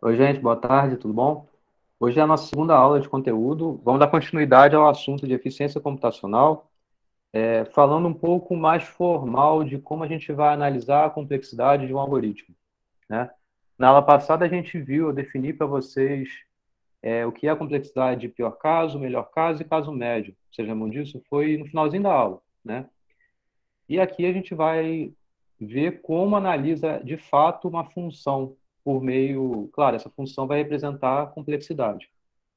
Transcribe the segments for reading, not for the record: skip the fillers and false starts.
Oi, gente, boa tarde, tudo bom? Hoje é a nossa segunda aula de conteúdo. Vamos dar continuidade ao assunto de eficiência computacional, falando um pouco mais formal de como a gente vai analisar a complexidade de um algoritmo, né? Na aula passada a gente viu, eu defini para vocês o que é a complexidade de pior caso, melhor caso e caso médio. Vocês lembram disso? Foi no finalzinho da aula, né? E aqui a gente vai ver como analisa de fato uma função por meio. Claro, essa função vai representar complexidade,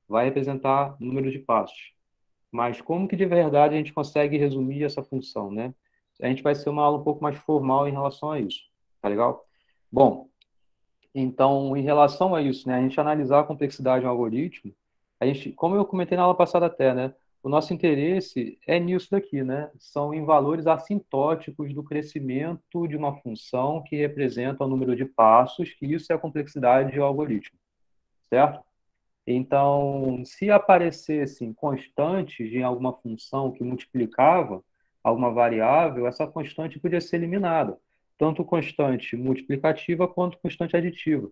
vai representar número de passos. Mas como que de verdade a gente consegue resumir essa função, né? A gente vai ser uma aula um pouco mais formal em relação a isso, tá legal? Bom, então, em relação a isso, né, a gente analisar a complexidade de um algoritmo, a gente, como eu comentei na aula passada até, né, o nosso interesse é nisso daqui, né? São em valores assintóticos do crescimento de uma função que representa o número de passos, que isso é a complexidade do algoritmo, certo? Então, se aparecessem constantes em alguma função que multiplicava alguma variável, essa constante podia ser eliminada, tanto constante multiplicativa quanto constante aditiva.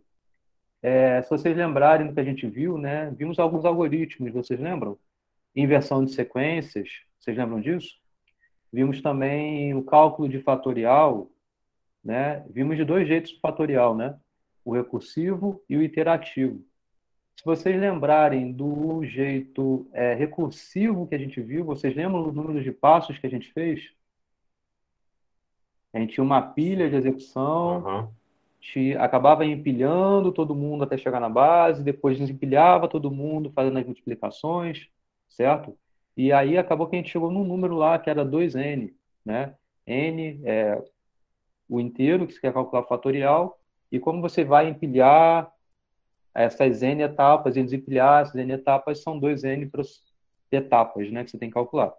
Se vocês lembrarem do que a gente viu, né, vimos alguns algoritmos, vocês lembram? Inversão de sequências, vocês lembram disso? Vimos também o cálculo de fatorial, né? Vimos de dois jeitos o fatorial, né? O recursivo e o iterativo. Se vocês lembrarem do jeito recursivo que a gente viu, vocês lembram dos números de passos que a gente fez? A gente tinha uma pilha de execução, Aham. acabava empilhando todo mundo até chegar na base, depois desempilhava todo mundo fazendo as multiplicações, certo? E aí acabou que a gente chegou num número lá que era 2n, né? N é o inteiro, que você quer calcular o fatorial, e como você vai empilhar essas n etapas e desempilhar essas n etapas, são 2n etapas, né, que você tem que calcular.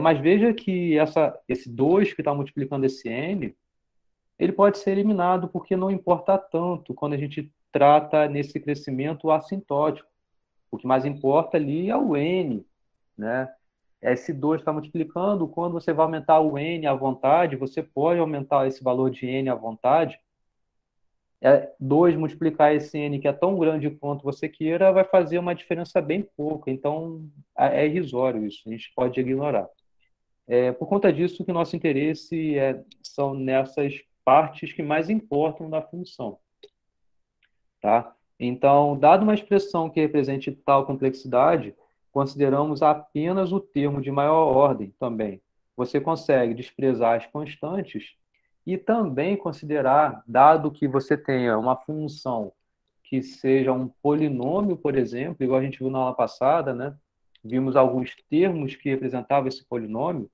Mas veja que esse 2 que está multiplicando esse n, ele pode ser eliminado porque não importa tanto quando a gente trata nesse crescimento assintótico. O que mais importa ali é o n, né? Esse 2 está multiplicando, quando você vai aumentar o n à vontade, você pode aumentar esse valor de n à vontade. 2 multiplicar esse n, que é tão grande quanto você queira, vai fazer uma diferença bem pouca. Então, é irrisório isso, a gente pode ignorar. Por conta disso que o nosso interesse são nessas partes que mais importam da função, tá? Então, dado uma expressão que represente tal complexidade, consideramos apenas o termo de maior ordem também. Você consegue desprezar as constantes e também considerar, dado que você tenha uma função que seja um polinômio, por exemplo, igual a gente viu na aula passada, né? Vimos alguns termos que representavam esse polinômio,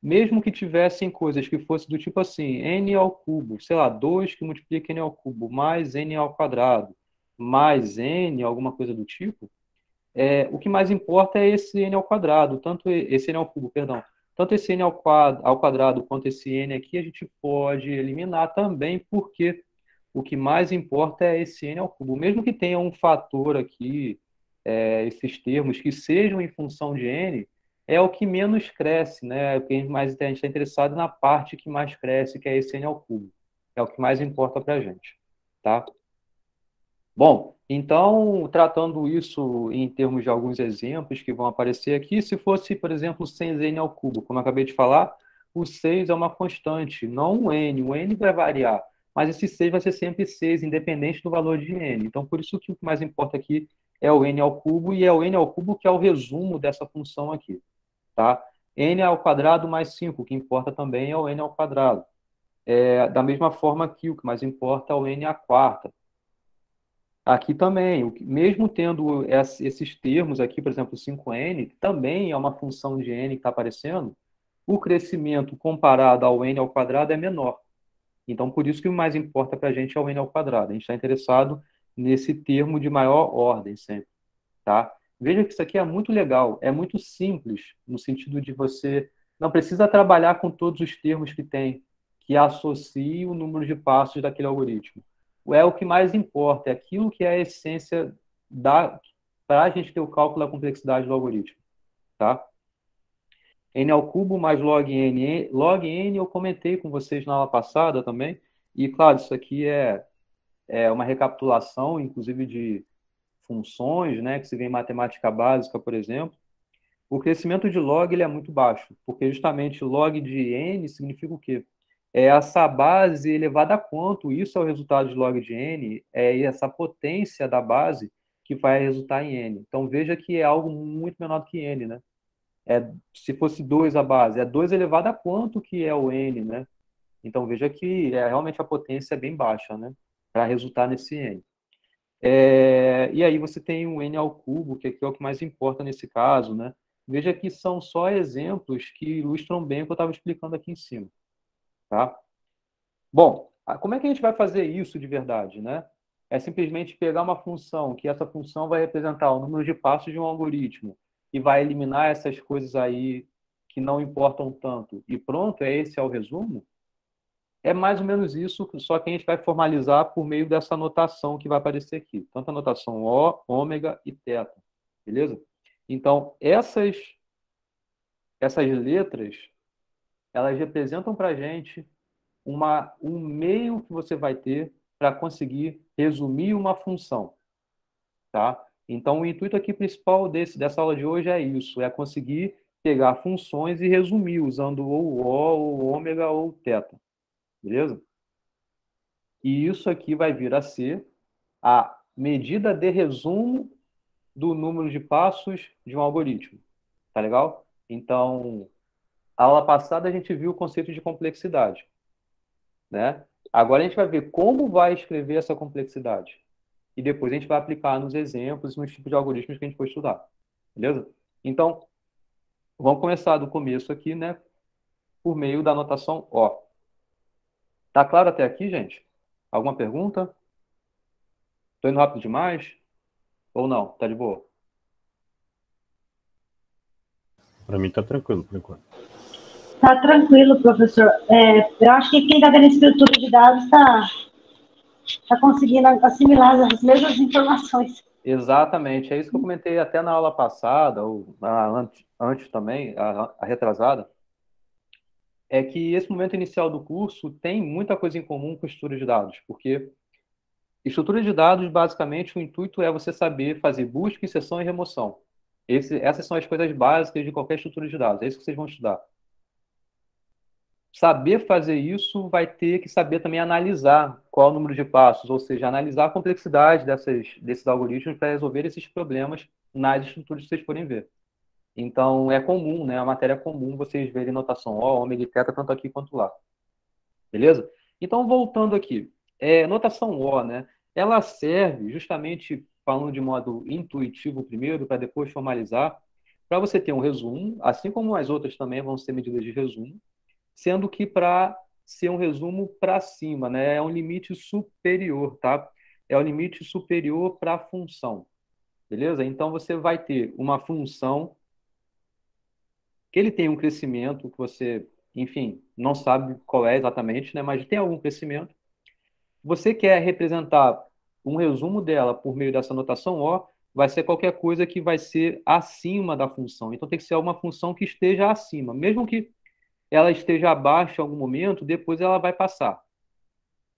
mesmo que tivessem coisas que fossem do tipo assim, n ao cubo, sei lá, 2 que multiplica n ao cubo, mais n ao quadrado, mais n, alguma coisa do tipo, o que mais importa é esse n ao quadrado, tanto esse n ao cubo, perdão, tanto esse n ao quadrado quanto esse n aqui a gente pode eliminar também, porque o que mais importa é esse n ao cubo. Mesmo que tenha um fator aqui, esses termos que sejam em função de n, é o que menos cresce, né? O que mais a gente está interessado na parte que mais cresce, que é esse n ao cubo. É o que mais importa para a gente, tá? Bom, então, tratando isso em termos de alguns exemplos que vão aparecer aqui, se fosse, por exemplo, 6n ao cubo, como eu acabei de falar, o 6 é uma constante, não um n. O n vai variar, mas esse 6 vai ser sempre 6, independente do valor de n. Então, por isso que o que mais importa aqui é o n ao cubo, e é o n ao cubo que é o resumo dessa função aqui, tá? N ao quadrado mais 5, o que importa também é o n ao quadrado. Da mesma forma que o que mais importa é o n à quarta. Aqui também, mesmo tendo esses termos aqui, por exemplo, 5n, que também é uma função de n que está aparecendo, o crescimento comparado ao n ao quadrado é menor. Então, por isso que o mais importa para a gente é o n ao quadrado. A gente está interessado nesse termo de maior ordem sempre, tá? Veja que isso aqui é muito legal, é muito simples, no sentido de você não precisa trabalhar com todos os termos que tem, que associem o número de passos daquele algoritmo. O que mais importa, é aquilo que é a essência para a gente ter o cálculo da complexidade do algoritmo, tá? N ao cubo mais log n. Log n eu comentei com vocês na aula passada também, e claro, isso aqui uma recapitulação, inclusive de funções, né, que se vê em matemática básica, por exemplo, o crescimento de log ele é muito baixo, porque justamente log de n significa o quê? É essa base elevada a quanto, isso é o resultado de log de n, é essa potência da base que vai resultar em n. Então veja que é algo muito menor do que n, né? Se fosse 2 a base, é 2 elevado a quanto que é o n, né? Então veja que realmente a potência é bem baixa, né? Para resultar nesse n. E aí você tem o n ao cubo, que é o que mais importa nesse caso, né? Veja que são só exemplos que ilustram bem o que eu estava explicando aqui em cima, tá? Bom, como é que a gente vai fazer isso de verdade, né? É simplesmente pegar uma função, que essa função vai representar o número de passos de um algoritmo e vai eliminar essas coisas aí que não importam tanto. E pronto, esse é o resumo? É mais ou menos isso, só que a gente vai formalizar por meio dessa notação que vai aparecer aqui. Tanto a notação O, ômega e teta. Beleza? Então, essas letras, elas representam para a gente um meio que você vai ter para conseguir resumir uma função. Tá? Então, o intuito aqui principal dessa aula de hoje é isso, é conseguir pegar funções e resumir usando ou O, ou ômega, ou teta. Beleza? E isso aqui vai vir a ser a medida de resumo do número de passos de um algoritmo. Tá legal? Então, a aula passada a gente viu o conceito de complexidade, né? Agora a gente vai ver como vai escrever essa complexidade. E depois a gente vai aplicar nos exemplos, nos tipos de algoritmos que a gente for estudar. Beleza? Então, vamos começar do começo aqui, né? Por meio da notação O. Tá claro até aqui, gente? Alguma pergunta? Tô indo rápido demais? Ou não? Tá de boa? Para mim tá tranquilo por enquanto. Tá tranquilo, professor. Eu acho que quem está vendo estrutura de dados está conseguindo assimilar as mesmas informações. Exatamente, é isso que eu comentei até na aula passada, ou antes também, a retrasada, é que esse momento inicial do curso tem muita coisa em comum com estrutura de dados, porque estrutura de dados, basicamente, o intuito é você saber fazer busca, inserção e remoção. Essas são as coisas básicas de qualquer estrutura de dados, é isso que vocês vão estudar. Saber fazer isso vai ter que saber também analisar qual é o número de passos, ou seja, analisar a complexidade desses algoritmos para resolver esses problemas nas estruturas que vocês forem ver. Então, é comum, né? A matéria é comum vocês verem notação O, ômega e teta, tanto aqui quanto lá. Beleza? Então, voltando aqui. Notação O, né? Ela serve justamente, falando de modo intuitivo primeiro, para depois formalizar, para você ter um resumo, assim como as outras também vão ser medidas de resumo, sendo que para ser um resumo para cima, né? É um limite superior, tá? É o limite superior para a função, beleza? Então você vai ter uma função que ele tem um crescimento que você, enfim, não sabe qual é exatamente, né? Mas tem algum crescimento. Você quer representar um resumo dela por meio dessa notação O, vai ser qualquer coisa que vai ser acima da função. Então tem que ser uma função que esteja acima, mesmo que ela esteja abaixo em algum momento, depois ela vai passar,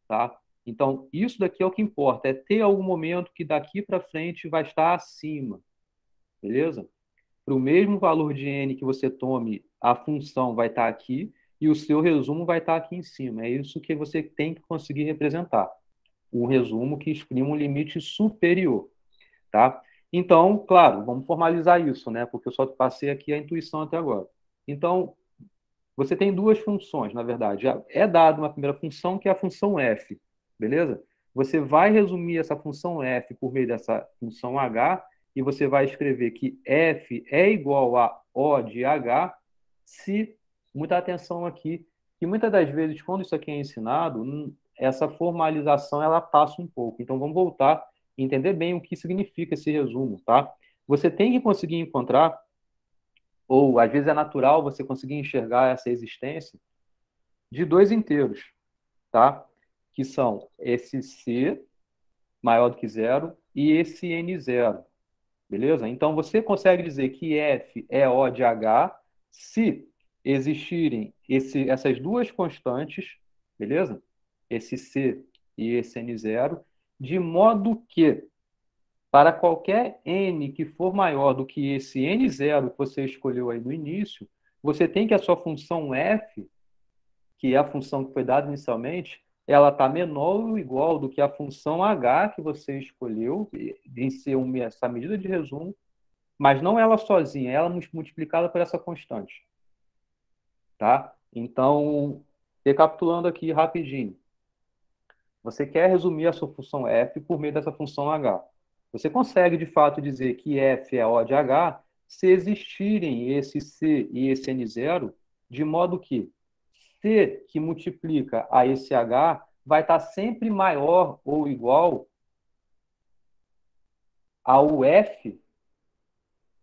tá? Então, isso daqui é o que importa, é ter algum momento que daqui para frente vai estar acima, beleza? Para o mesmo valor de n que você tome, a função vai estar aqui e o seu resumo vai estar aqui em cima. É isso que você tem que conseguir representar. Um resumo que exprime um limite superior, tá? Então, claro, vamos formalizar isso, né? Porque eu só passei aqui a intuição até agora. Então, você tem duas funções, na verdade. É dada uma primeira função, que é a função f, beleza? Você vai resumir essa função f por meio dessa função h, e você vai escrever que f é igual a O de h, se, muita atenção aqui, que muitas das vezes, quando isso aqui é ensinado, essa formalização ela passa um pouco. Então, vamos voltar e entender bem o que significa esse resumo, tá? Você tem que conseguir encontrar, ou às vezes é natural você conseguir enxergar essa existência de dois inteiros, tá? Que são esse C maior do que zero e esse N zero, beleza? Então você consegue dizer que F é O de H se existirem essas duas constantes, beleza? Esse C e esse N zero, de modo que, para qualquer n que for maior do que esse n0 que você escolheu aí no início, você tem que a sua função f, que é a função que foi dada inicialmente, ela está menor ou igual do que a função h que você escolheu, em ser essa medida de resumo, mas não ela sozinha, ela multiplicada por essa constante. Tá? Então, recapitulando aqui rapidinho. Você quer resumir a sua função f por meio dessa função h. Você consegue, de fato, dizer que f é O de h se existirem esse c e esse n0, de modo que c que multiplica a esse h vai estar sempre maior ou igual ao f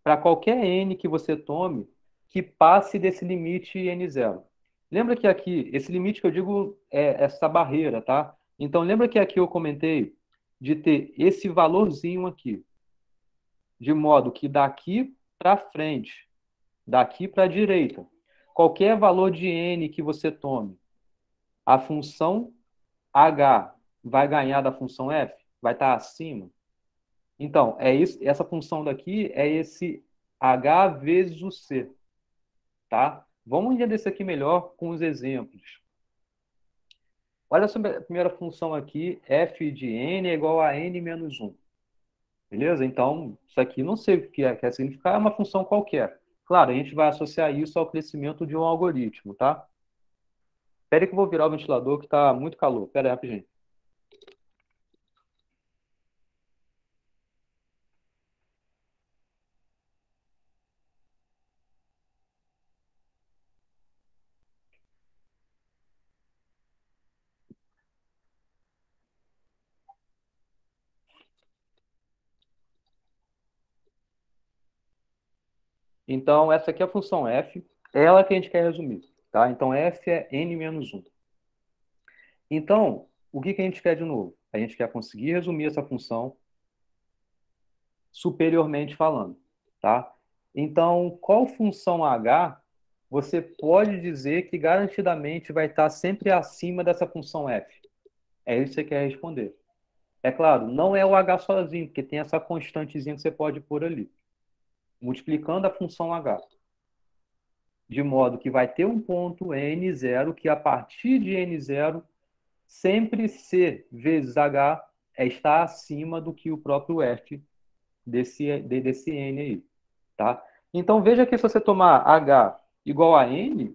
para qualquer n que você tome que passe desse limite n0. Lembra que aqui, esse limite que eu digo é essa barreira, tá? Então, lembra que aqui eu comentei de ter esse valorzinho aqui, de modo que daqui para frente, daqui para a direita, qualquer valor de n que você tome, a função h vai ganhar da função f? Vai estar acima? Então, é isso, essa função daqui é esse h vezes o c, tá? Vamos entender isso aqui melhor com os exemplos. Olha sobre a primeira função aqui, f de n é igual a n menos 1. Beleza? Então, isso aqui não sei o que quer significar, é uma função qualquer. Claro, a gente vai associar isso ao crescimento de um algoritmo, tá? Espera aí que eu vou virar o ventilador que está muito calor. Espera aí, rapidinho. Então, essa aqui é a função f, é ela que a gente quer resumir, tá? Então, f é n menos 1. Então, o que que a gente quer de novo? A gente quer conseguir resumir essa função superiormente falando, tá? Então, qual função h você pode dizer que garantidamente vai estar sempre acima dessa função f? É isso que você quer responder. É claro, não é o h sozinho, porque tem essa constantezinha que você pode pôr ali, multiplicando a função h, de modo que vai ter um ponto n0 que a partir de n0 sempre c vezes h está acima do que o próprio f desse n aí, tá? Então veja que se você tomar h igual a n,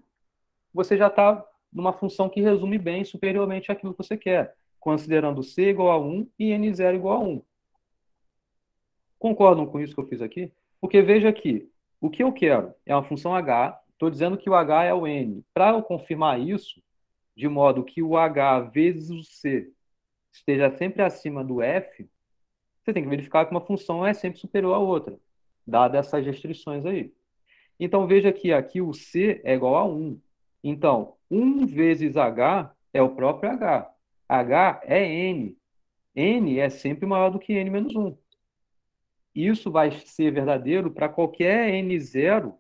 você já está numa função que resume bem superiormente aquilo que você quer, considerando c igual a 1 e n0 igual a 1. Concordam com isso que eu fiz aqui? Porque veja aqui, o que eu quero é uma função h, estou dizendo que o h é o n. Para eu confirmar isso, de modo que o h vezes o c esteja sempre acima do f, você tem que verificar que uma função é sempre superior à outra, dadas essas restrições aí. Então, veja que aqui o c é igual a 1. Então, 1 vezes h é o próprio h. h é n. n é sempre maior do que n menos 1. Isso vai ser verdadeiro para qualquer n0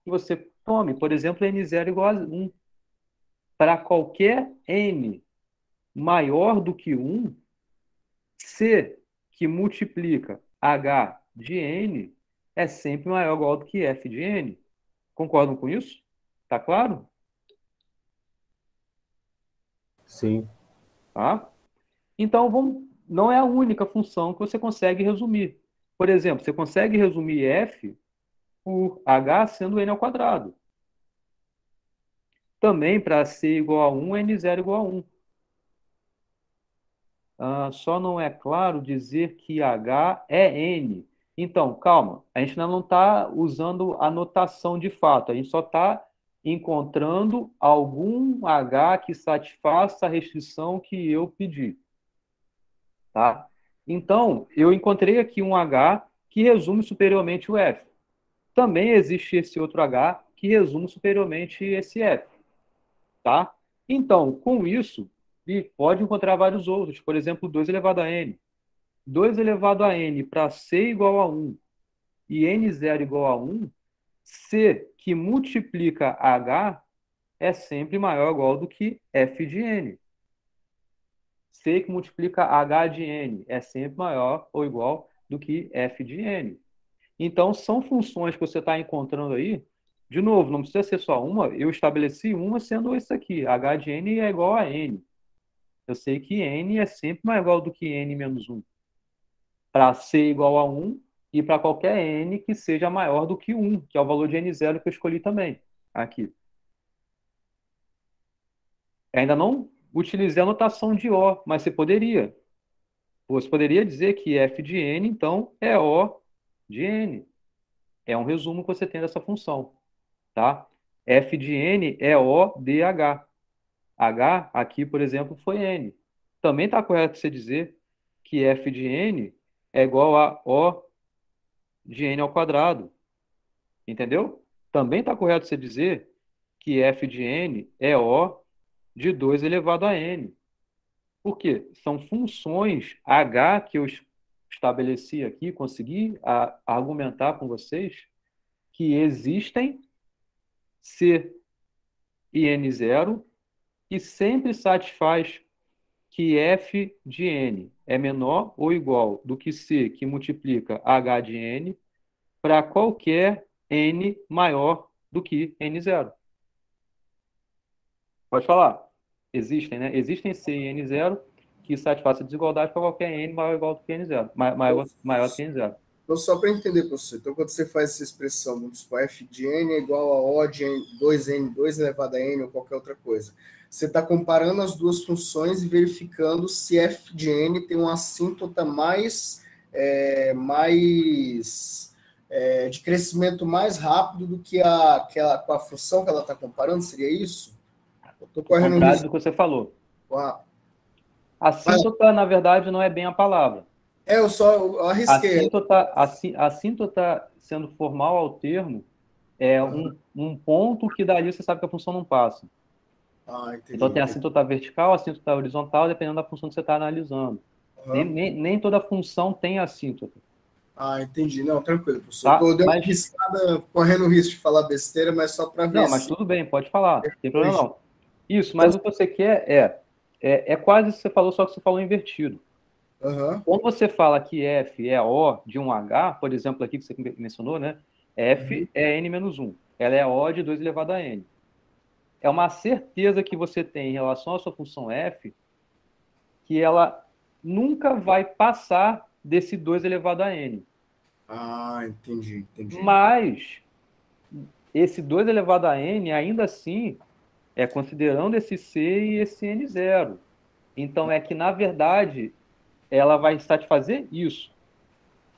que você tome. Por exemplo, n0 igual a 1. Para qualquer n maior do que 1, c que multiplica h de n é sempre maior ou igual do que f de n. Concordam com isso? Tá claro? Sim. Tá? Então, não é a única função que você consegue resumir. Por exemplo, você consegue resumir f por h sendo n ao quadrado. Também para c igual a 1, n0 igual a 1. Só não é claro dizer que h é n. Então, calma, a gente ainda não está usando a notação de fato, a gente só está encontrando algum h que satisfaça a restrição que eu pedi. Tá? Então, eu encontrei aqui um h que resume superiormente o f. Também existe esse outro h que resume superiormente esse f. Tá? Então, com isso, e pode encontrar vários outros, por exemplo, 2 elevado a n. 2 elevado a n para c igual a 1 e n0 igual a 1, c que multiplica h é sempre maior ou igual do que f de n. C que multiplica H de N é sempre maior ou igual do que F de N. Então, são funções que você está encontrando aí. De novo, não precisa ser só uma. Eu estabeleci uma sendo isso aqui. H de N é igual a N. Eu sei que N é sempre mais igual do que N menos 1. Para C igual a 1 e para qualquer N que seja maior do que 1, que é o valor de N0 que eu escolhi também. Aqui. Ainda não utilizei a notação de O, mas você poderia. Você poderia dizer que F de N, então, é O de N. É um resumo que você tem dessa função, tá? F de N é O de H. H, aqui, por exemplo, foi N. Também está correto você dizer que F de N é igual a O de N ao quadrado. Entendeu? Também está correto você dizer que F de N é O de 2 elevado a N. Por quê? São funções H que eu estabeleci aqui, consegui argumentar com vocês, que existem C e N0 e sempre satisfaz que F de N é menor ou igual do que C que multiplica H de N para qualquer N maior do que N0. Pode falar. Existem, né? Existem C e N0 que satisfazem a desigualdade para qualquer N maior ou igual do que N0. Maior do que N0. Então, só para entender, professor, então quando você faz essa expressão, vamos supor, f de n é igual a O de 2n2 elevado a n ou qualquer outra coisa, você está comparando as duas funções e verificando se f de n tem uma assíntota de crescimento mais rápido do que com a função que ela está comparando, seria isso? Eu estou correndo risco do que você falou. Assíntota, na verdade, não é bem a palavra. Eu arrisquei. Assíntota, sendo formal ao termo, é um ponto que dali você sabe que a função não passa. Entendi, então tem assíntota vertical, assíntota horizontal, dependendo da função que você está analisando. Nem toda função tem assíntota. Entendi. Não, tranquilo, professor. Tá? Eu dei uma riscada, correndo o risco de falar besteira, mas só para ver. Não, mas tudo bem, pode falar. Não tem problema não. Isso, mas o que você quer é quase o que você falou, só que você falou invertido. Quando você fala que F é O de um H, por exemplo, aqui que você mencionou, né? F é N menos 1. Ela é O de 2 elevado a N. É uma certeza que você tem em relação à sua função F que ela nunca vai passar desse 2 elevado a N. Entendi. Mas esse 2 elevado a N, ainda assim, é considerando esse C e esse N0. Então, é que, na verdade, ela vai satisfazer isso.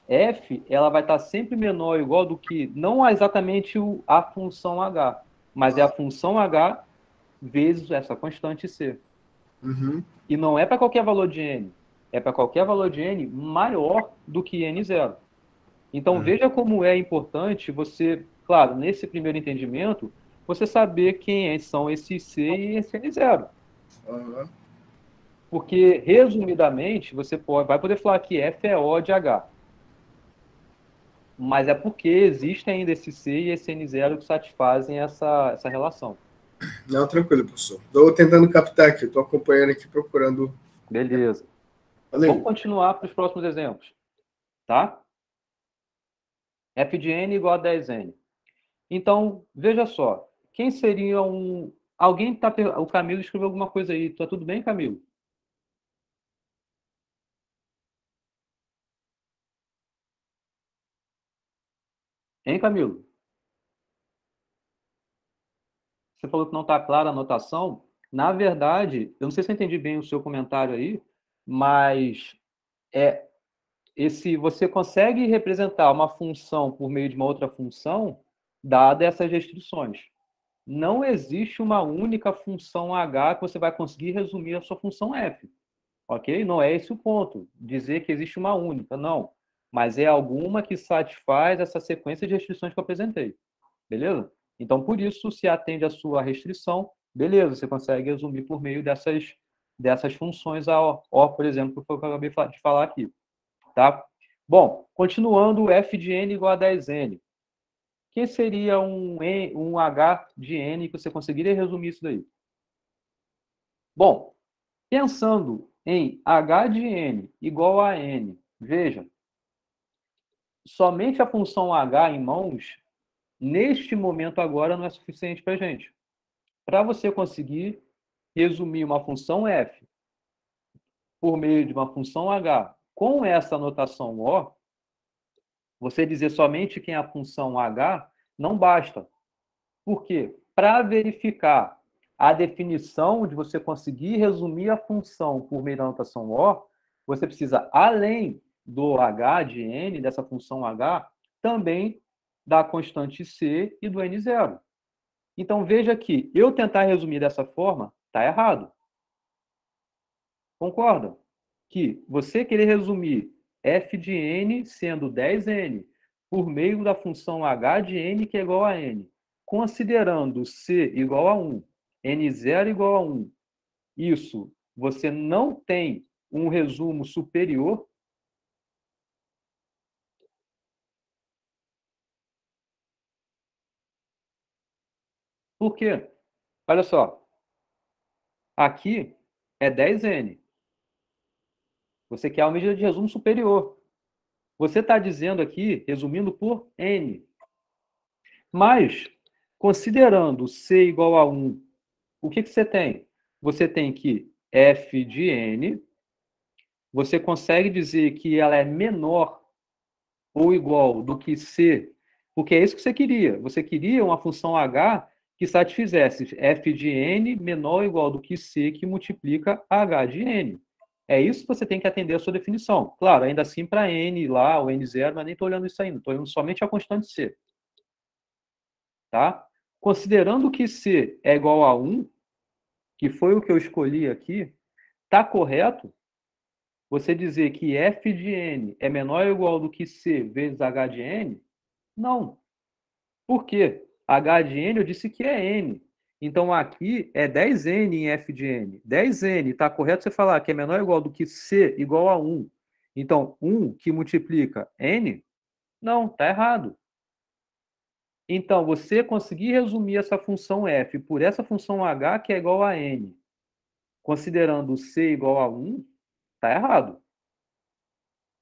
F, ela vai estar sempre menor ou igual do que, não exatamente a função H, mas é a função H vezes essa constante C. E não é para qualquer valor de N, é para qualquer valor de N maior do que N0. Então, veja como é importante você, claro, nesse primeiro entendimento, você saber quem são esse C e esse N0. Porque, resumidamente, você vai poder falar que F é O de H. Mas é porque existe ainda esse C e esse N0 que satisfazem essa relação. Não, tranquilo, professor. Estou tentando captar aqui, estou acompanhando aqui, procurando. Beleza. Vamos continuar para os próximos exemplos. Tá? F de N igual a 10N. Então, veja só. Quem seria um... Alguém tá... O Camilo escreveu alguma coisa aí. Tá tudo bem, Camilo? Hein, Camilo? Você falou que não está clara a notação. Na verdade, eu não sei se eu entendi bem o seu comentário aí, mas você consegue representar uma função por meio de uma outra função, dada essas restrições. Não existe uma única função H que você vai conseguir resumir a sua função F. Ok? Não é esse o ponto. Dizer que existe uma única, não. Mas é alguma que satisfaz essa sequência de restrições que eu apresentei. Beleza? Então, por isso, se atende à sua restrição, beleza, você consegue resumir por meio dessas funções a O, por exemplo, que foi o que eu acabei de falar aqui. Tá? Bom, continuando, F de N igual a 10N. Quem seria um H de N que você conseguiria resumir isso daí? Bom, pensando em H de N igual a N, veja, somente a função H em mãos, neste momento agora, não é suficiente para a gente. Para você conseguir resumir uma função f por meio de uma função h com essa notação O, você dizer somente quem é a função h não basta. Por quê? Para verificar a definição de você conseguir resumir a função por meio da notação O, você precisa, além do h de n, dessa função h, também da constante c e do n0. Então, veja que eu tentar resumir dessa forma está errado. Concorda? Que você querer resumir f de n sendo 10n por meio da função h de n, que é igual a n, considerando c igual a 1, n0 igual a 1, isso, você não tem um resumo superior. Por quê? Olha só, aqui é 10n. Você quer uma medida de resumo superior. Você está dizendo aqui, resumindo por n. Mas, considerando c igual a 1, o que você tem? Você tem que f de n, você consegue dizer que ela é menor ou igual do que c, porque é isso que você queria. Você queria uma função h que satisfizesse f de n menor ou igual do que c, que multiplica h de n. É isso que você tem que atender a sua definição. Claro, ainda assim para n lá, o n0, mas nem estou olhando isso ainda, estou olhando somente a constante c. Tá? Considerando que c é igual a 1, que foi o que eu escolhi aqui, está correto você dizer que f de n é menor ou igual do que c vezes h de n? Não. Por quê? H de n eu disse que é n. Então aqui é 10n em f de n. 10n, está correto você falar que é menor ou igual do que c igual a 1. Então, 1 que multiplica n? Não, está errado. Então, você conseguir resumir essa função f por essa função h que é igual a n, considerando c igual a 1, está errado.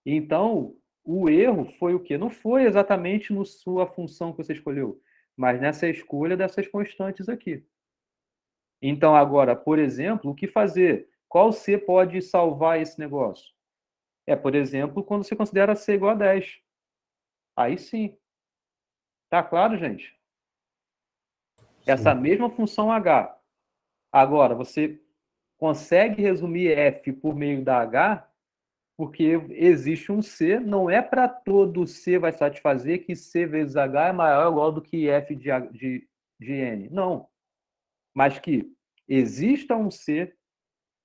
Então, o erro foi o quê? Não foi exatamente na sua função que você escolheu, mas nessa escolha dessas constantes aqui. Então, agora, por exemplo, o que fazer? Qual C pode salvar esse negócio? É, por exemplo, quando você considera C igual a 10. Aí sim. Tá claro, gente? Essa Sim. mesma função H. Agora, você consegue resumir F por meio da H, porque existe um C, não é para todo C vai satisfazer que C vezes H é maior ou igual do que F de N. Não. Mas que exista um C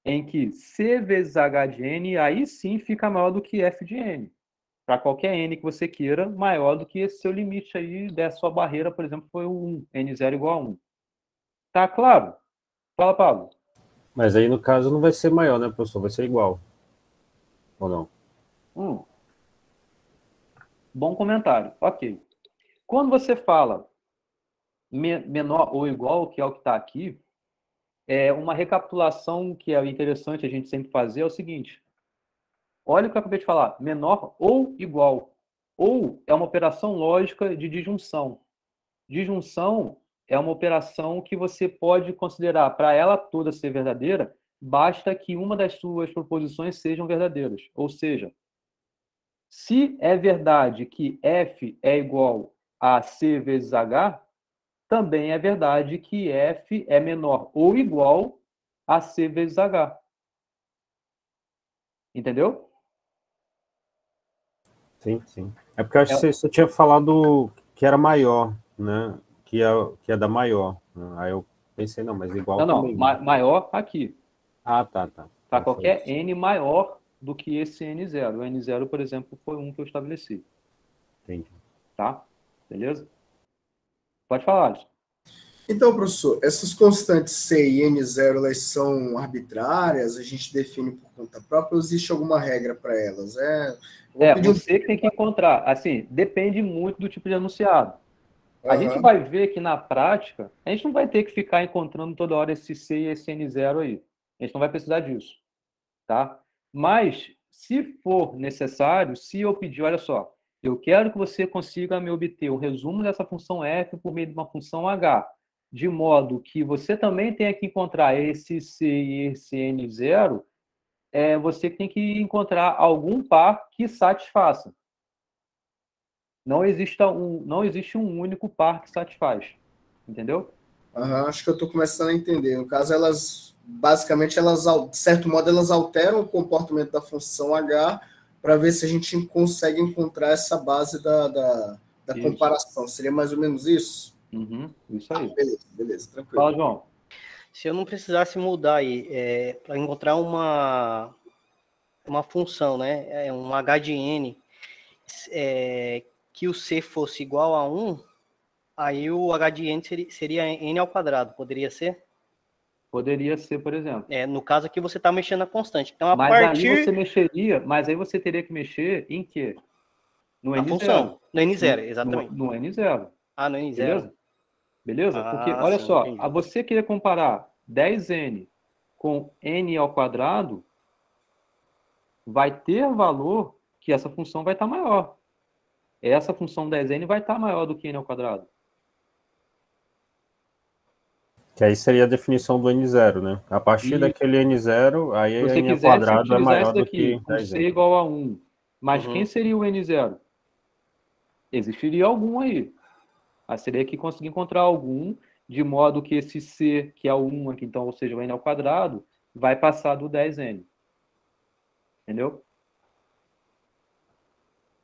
em que C vezes H de N, aí sim fica maior do que F de N. Para qualquer N que você queira, maior do que esse seu limite aí dessa sua barreira, por exemplo, foi o 1, N0 igual a 1. Tá claro? Fala, Pablo. Mas aí, no caso, não vai ser maior, né, professor? Vai ser igual. Ou não? Bom comentário. Ok. Quando você fala menor ou igual, que é o que está aqui, é uma recapitulação que é interessante a gente sempre fazer, é o seguinte. Olha o que eu acabei de falar. Menor ou igual. Ou é uma operação lógica de disjunção. Disjunção é uma operação que você pode considerar, para ela toda ser verdadeira, basta que uma das suas proposições sejam verdadeiras. Ou seja, se é verdade que f é igual a c vezes h, também é verdade que f é menor ou igual a c vezes h. Entendeu? Sim, sim. É porque eu acho que você tinha falado que era maior, né? Que ia dar maior. Né? Aí eu pensei, não, mas igual Não, também. maior aqui. Ah, tá. Para qualquer n maior do que esse n0. O n0, por exemplo, foi um que eu estabeleci. Entendi. Tá? Beleza? Pode falar, Alisson. Então, professor, essas constantes C e N0, elas são arbitrárias? A gente define por conta própria ou existe alguma regra para elas? Você que tem que encontrar. Assim, depende muito do tipo de enunciado. A gente vai ver que, na prática, a gente não vai ter que ficar encontrando toda hora esse C e esse N0 aí. A gente não vai precisar disso. tá? Mas, se for necessário, se eu pedir, olha só, eu quero que você consiga me obter o resumo dessa função f por meio de uma função h, de modo que você também tenha que encontrar esse c e esse n0, você tem que encontrar algum par que satisfaça. Não existe um único par que satisfaz. Entendeu? Acho que eu estou começando a entender. No caso, basicamente, de certo modo, elas alteram o comportamento da função h para ver se a gente consegue encontrar essa base da comparação. Seria mais ou menos isso? Isso aí. Beleza, tranquilo. Fala, João. Se eu não precisasse mudar aí, para encontrar uma função, né, um h de n, que o c fosse igual a 1, aí o h de n seria n ao quadrado, poderia ser? Poderia ser, por exemplo. No caso aqui você está mexendo na constante. Então, mas aí você teria que mexer em quê? No na N0. Função. No N0, exatamente. No N0. No N0. Beleza? Beleza? Porque, olha só, a você querer comparar 10n com n ao quadrado, vai ter valor que essa função vai estar maior. Essa função 10n vai estar maior do que n ao quadrado. Que aí seria a definição do N0, né? A partir daquele N0, aí N ao quadrado é maior do que 10n. C igual a 1. Mas quem seria o N0? Existiria algum aí. Aí seria que conseguir encontrar algum, de modo que esse C, que é o 1 aqui, então, ou seja, o N ao quadrado, vai passar do 10n. Entendeu?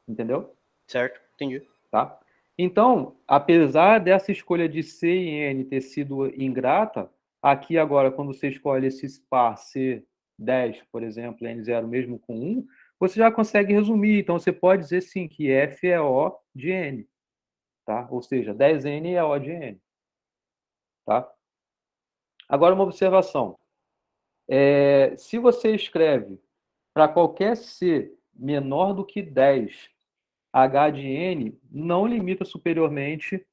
Entendeu? Certo, entendi. Tá? Então, apesar dessa escolha de C e N ter sido ingrata, aqui agora, quando você escolhe esse par C10, por exemplo, N0 mesmo com 1, você já consegue resumir. Então, você pode dizer, sim, que F é O de N. Tá? Ou seja, 10N é O de N. Tá? Agora, uma observação. Se você escreve para qualquer C menor do que 10, H de N não limita superiormente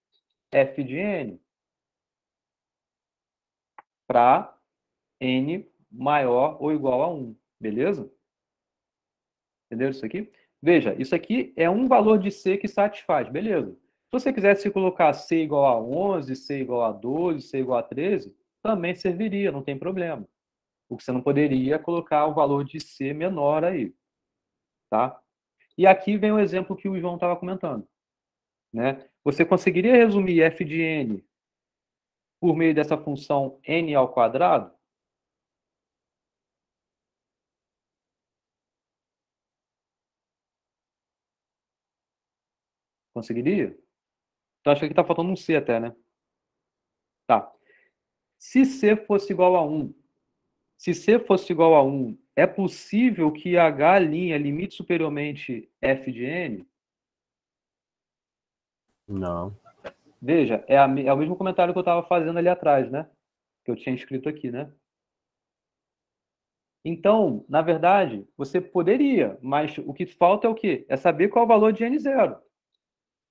F de N para N maior ou igual a 1. Beleza? Entendeu isso aqui? Veja, isso aqui é um valor de C que satisfaz. Beleza. Se você quisesse colocar C igual a 11, C igual a 12, C igual a 13, também serviria, não tem problema. O que você não poderia é colocar o valor de C menor aí. Tá? E aqui vem o exemplo que o João estava comentando. Né? Você conseguiria resumir f de n por meio dessa função n ao quadrado? Conseguiria? Então, acho que aqui está faltando um C até, né? Tá. Se C fosse igual a 1, é possível que H' limite superiormente f de n? Não. Veja, é o mesmo comentário que eu estava fazendo ali atrás, né? Que eu tinha escrito aqui, né? Então, na verdade, você poderia, mas o que falta é o quê? É saber qual é o valor de N0.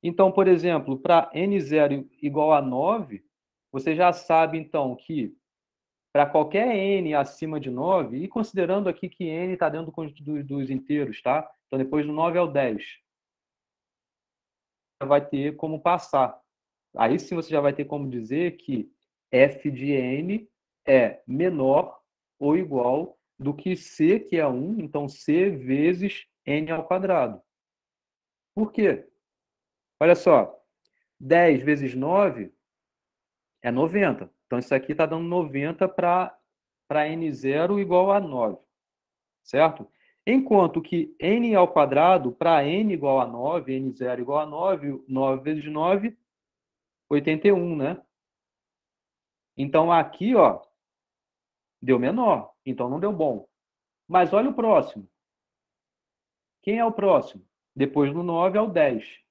Então, por exemplo, para N0 igual a 9, você já sabe, então, que para qualquer N acima de 9, e considerando aqui que N está dentro do conjunto dos inteiros, tá? Então, depois do 9 ao 10, vai ter como passar. Aí sim você já vai ter como dizer que f de n é menor ou igual do que c, que é 1, então c vezes n ao quadrado. Por quê? Olha só, 10 vezes 9 é 90. Então isso aqui está dando 90 para n0 igual a 9. Certo? Enquanto que n ao quadrado, para n igual a 9, n0 igual a 9, 9 vezes 9, 81, né? Então, aqui, ó, deu menor. Então, não deu bom. Mas olha o próximo. Quem é o próximo? Depois do 9 é o 10.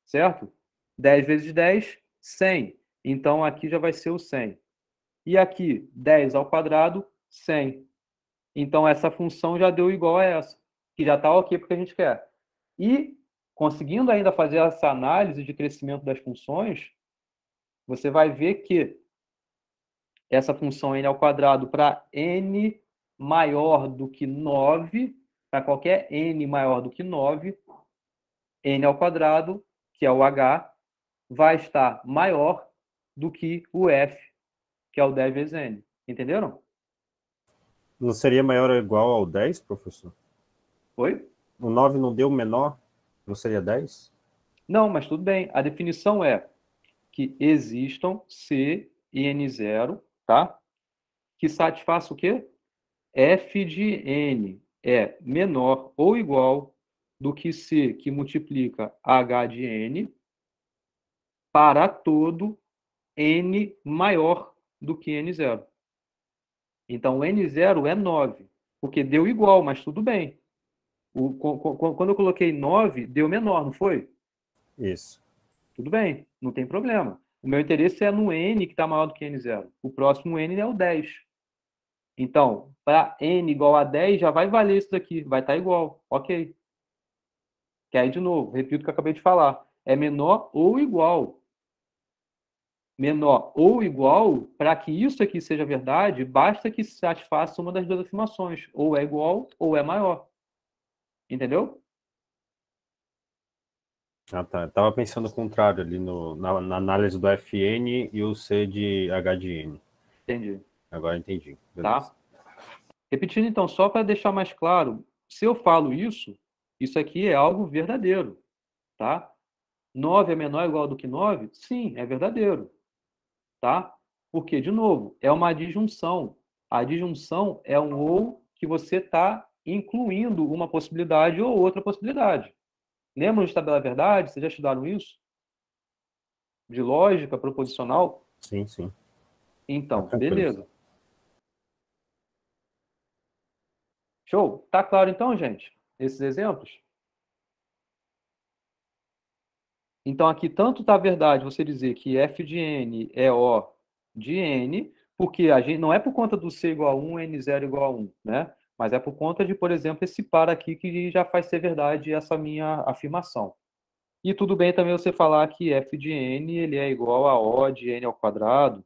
Certo? 10 vezes 10, 100. Então, aqui já vai ser o 100. E aqui, 10 ao quadrado, 100. Então, essa função já deu igual a essa, que já está ok porque a gente quer. E, conseguindo ainda fazer essa análise de crescimento das funções, você vai ver que essa função n ao quadrado para n maior do que 9, para qualquer n maior do que 9, n ao quadrado, que é o h, vai estar maior do que o f, que é o 10 vezes n. Entenderam? Não seria maior ou igual ao 10, professor? Oi? O 9 não deu menor? Não seria 10? Não, mas tudo bem. A definição é que existam C e N0, tá? Que satisfaça o quê? F de N é menor ou igual do que C, que multiplica H de N, para todo N maior do que N0. Então, o N0 é 9, porque deu igual, mas tudo bem. Quando eu coloquei 9, deu menor, não foi? Isso. Tudo bem, não tem problema. O meu interesse é no N que está maior do que N0. O próximo N é o 10. Então, para N igual a 10, já vai valer isso daqui. Vai estar igual. Ok. Que aí, de novo, repito o que eu acabei de falar. É menor ou igual. Menor ou igual, para que isso aqui seja verdade, basta que satisfaça uma das duas afirmações. Ou é igual ou é maior. Entendeu? Ah, tá. Eu estava pensando o contrário ali na análise do Fn e o C de H de N. Entendi. Agora entendi. Beleza. Tá? Repetindo, então, só para deixar mais claro, se eu falo isso, isso aqui é algo verdadeiro, tá? 9 é menor ou igual do que 9? Sim, é verdadeiro, tá? Porque, de novo, é uma adjunção. A adjunção é um ou que você está incluindo uma possibilidade ou outra possibilidade. Lembram de tabela verdade? Vocês já estudaram isso? De lógica proposicional? Sim, sim. Então, Tranquilo. beleza. Show? Tá claro então, gente? Esses exemplos? Então, aqui tanto está verdade você dizer que f de n é O de n, porque a gente não é por conta do c igual a 1, n0 igual a 1, né? Mas é por conta de, por exemplo, esse par aqui que já faz ser verdade essa minha afirmação. E tudo bem também você falar que f de n ele é igual a O de n ao quadrado.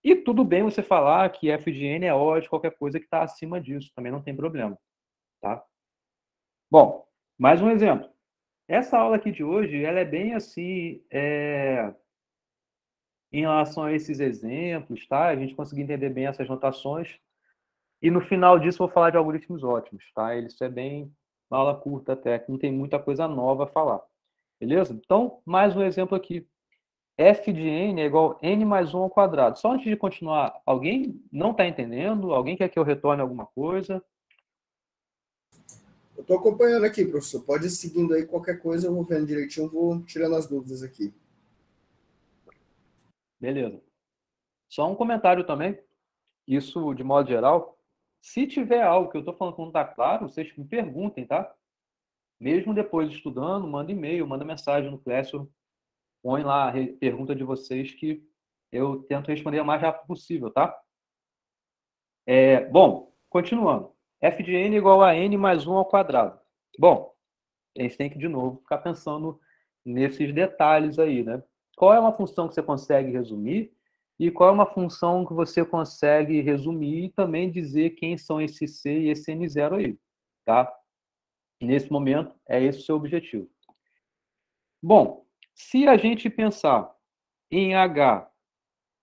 E tudo bem você falar que f de n é O de qualquer coisa que está acima disso, também não tem problema, tá? Bom, mais um exemplo. Essa aula aqui de hoje, ela é bem assim, em relação a esses exemplos, tá? A gente conseguir entender bem essas notações. E no final disso, eu vou falar de algoritmos ótimos, tá? Isso é bem uma aula curta até, que não tem muita coisa nova a falar. Beleza? Então, mais um exemplo aqui. F de n é igual a n mais 1 ao quadrado. Só antes de continuar, alguém não está entendendo? Alguém quer que eu retorne alguma coisa? Eu estou acompanhando aqui, professor. Pode ir seguindo aí qualquer coisa, eu vou vendo direitinho, vou tirando as dúvidas aqui. Beleza. Só um comentário também. Isso, de modo geral, se tiver algo que eu estou falando que não está claro, vocês me perguntem, tá? Mesmo depois estudando, manda e-mail, manda mensagem no Classroom, põe lá a pergunta de vocês que eu tento responder o mais rápido possível, tá? Bom, continuando. F de n igual a n mais 1 ao quadrado. Bom, a gente tem que, de novo, ficar pensando nesses detalhes aí, né? Qual é uma função que você consegue resumir e qual é uma função que você consegue resumir e também dizer quem são esse C e esse N0 aí, tá? Nesse momento, é esse o seu objetivo. Bom, se a gente pensar em H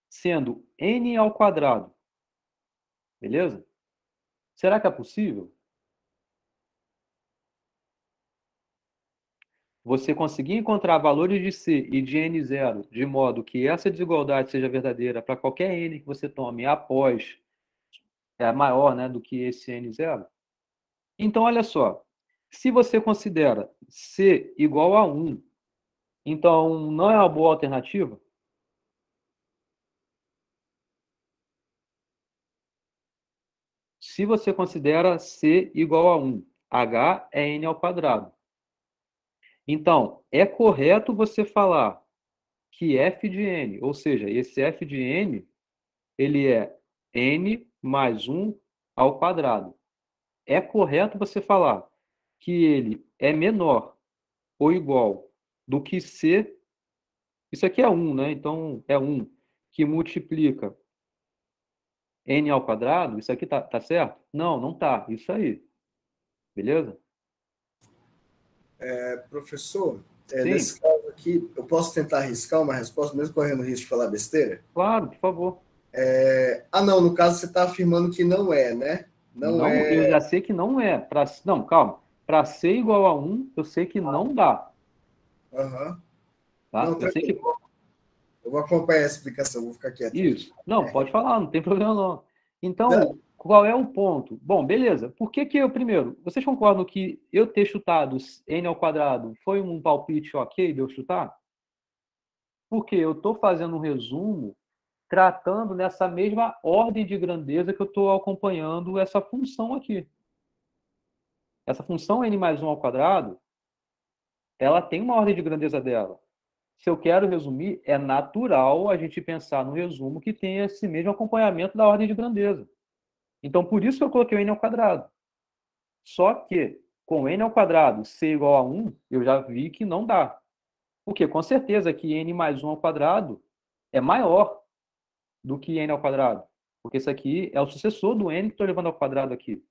sendo n ao quadrado, beleza? Será que é possível você conseguir encontrar valores de C e de N0 de modo que essa desigualdade seja verdadeira para qualquer N que você tome após maior, né, do que esse N0? Então, olha só, se você considera C igual a 1, então não é uma boa alternativa? Se você considera C igual a 1, H é N ao quadrado. Então, é correto você falar que f de n, ou seja, esse f de n, ele é n mais 1 ao quadrado. É correto você falar que ele é menor ou igual do que c, isso aqui é 1, né? Então, é 1, que multiplica n ao quadrado, isso aqui tá certo? Não, não tá. Isso aí. Beleza? Professor, Sim, nesse caso aqui, eu posso tentar arriscar uma resposta, mesmo correndo o risco de falar besteira? claro, por favor. Não, no caso você está afirmando que não é, né? Não Não, é. eu já sei que não é. Não, calma. Para ser igual a 1, eu sei que não dá. Aham. Tá? Não, Eu sei tranquilo. que. Eu vou acompanhar essa explicação, vou ficar quieto aqui. Isso. Não, pode falar, não tem problema não. Não, Então, qual é o ponto? Bom, beleza. Por que que eu, primeiro, vocês concordam que eu ter chutado n ao quadrado foi um palpite ok de eu chutar? Porque eu estou fazendo um resumo tratando nessa mesma ordem de grandeza que eu estou acompanhando essa função aqui. Essa função n mais 1 ao quadrado, ela tem uma ordem de grandeza dela. Se eu quero resumir, é natural a gente pensar no resumo que tem esse mesmo acompanhamento da ordem de grandeza. Então, por isso que eu coloquei o n ao quadrado. Só que, com n ao quadrado ser igual a 1, eu já vi que não dá. Porque, com certeza, que n mais 1 ao quadrado é maior do que n ao quadrado. Porque isso aqui é o sucessor do n que estou levando ao quadrado aqui.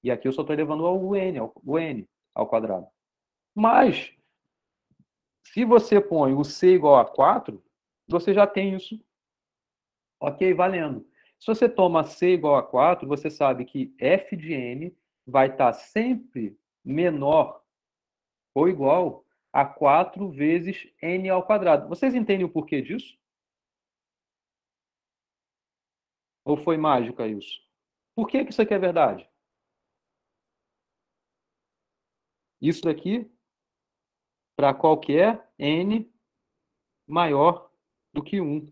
E aqui eu só estou levando o n ao quadrado. Mas, se você põe o c igual a 4, você já tem isso, ok, valendo. Se você toma c igual a 4, você sabe que f de n vai estar sempre menor ou igual a 4 vezes n ao quadrado. Vocês entendem o porquê disso? Ou foi mágica isso? Por que que isso aqui é verdade? Isso daqui, para qualquer n maior do que 1.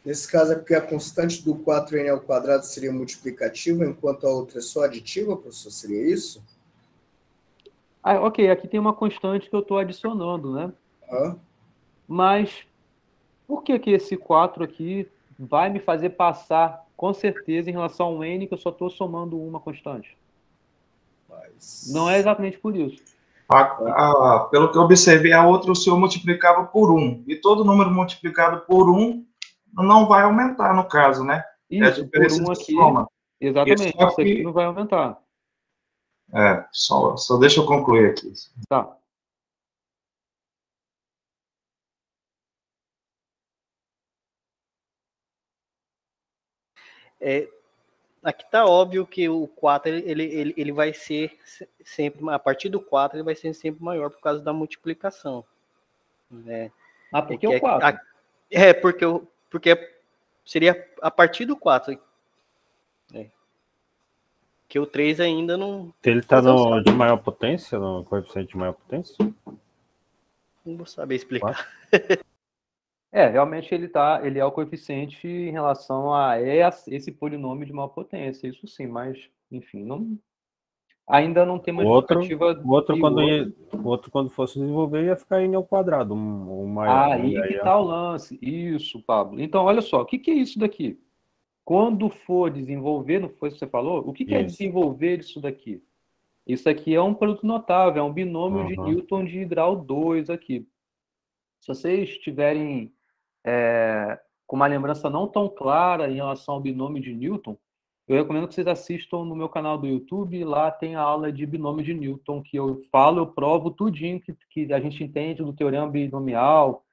Nesse caso é porque a constante do 4n ao quadrado seria multiplicativa, enquanto a outra é só aditiva, professor? Seria isso? Ok, aqui tem uma constante que eu estou adicionando, né? Hã? Mas por que que esse 4 aqui vai me fazer passar, com certeza, em relação ao n, que eu só estou somando uma constante? Não é exatamente por isso. Pelo que eu observei, a outra o senhor multiplicava por 1. E todo número multiplicado por 1 não vai aumentar, no caso, né? É a Isso, por diferença 1 de aqui, soma. exatamente, Só isso aqui que, não vai aumentar. só deixa eu concluir aqui. Tá. Aqui está óbvio que o 4 ele vai ser sempre, a partir do 4, ele vai ser sempre maior por causa da multiplicação. Né? Ah, por que o 4? Porque seria a partir do 4. Que o 3 ainda não... Ele está de maior potência, no coeficiente de maior potência? Não vou saber explicar. Realmente ele é o coeficiente em relação a esse polinômio de maior potência, isso sim, mas, enfim, ainda não tem uma justificativa o outro, quando fosse desenvolver, ia ficar n ao quadrado, o maior. Aí que está o lance. Isso, Pablo. Então, olha só, o que é isso daqui? Quando for desenvolver, não foi isso que você falou? O que é desenvolver isso daqui? Isso aqui é um produto notável, é um binômio de Newton de grau 2 aqui. Se vocês tiverem com uma lembrança não tão clara em relação ao binômio de Newton, eu recomendo que vocês assistam no meu canal do YouTube, lá tem a aula de binômio de Newton, que eu falo, eu provo tudinho que a gente entende do teorema binomial,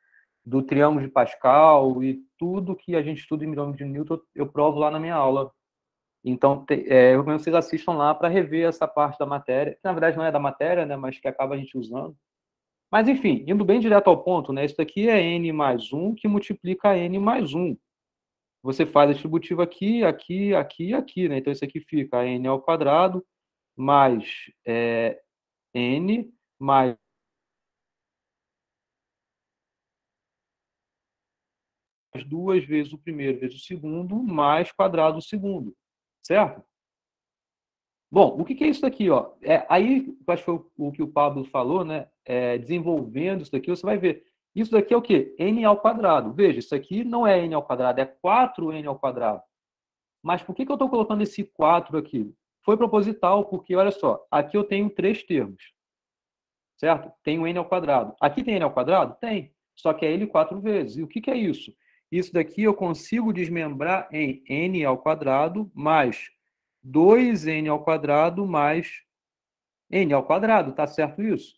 do triângulo de Pascal, e tudo que a gente estuda em binômio de Newton, eu provo lá na minha aula. Então, eu recomendo que vocês assistam lá para rever essa parte da matéria, que na verdade não é da matéria, né, mas que acaba a gente usando. Mas, enfim, indo bem direto ao ponto, né? Isso daqui é n mais 1 que multiplica n mais 1. Você faz a distributiva aqui, aqui, aqui e aqui, né? Então, isso aqui fica n ao quadrado mais n mais 2 vezes o primeiro vezes o segundo, mais quadrado do segundo. Certo? Bom, o que é isso daqui? Ó? Aí, acho que foi o que o Pablo falou, né? Desenvolvendo isso daqui, você vai ver. Isso daqui é o quê? N ao quadrado. Veja, isso aqui não é N ao quadrado, é 4N ao quadrado. Mas por que eu estou colocando esse 4 aqui? Foi proposital, porque, olha só, aqui eu tenho 3 termos. Certo? Tenho N ao quadrado. Aqui tem N ao quadrado? Tem. Só que é N 4 vezes. E o que é isso? Isso daqui eu consigo desmembrar em n ao quadrado mais 2n ao quadrado mais n ao quadrado, tá certo isso?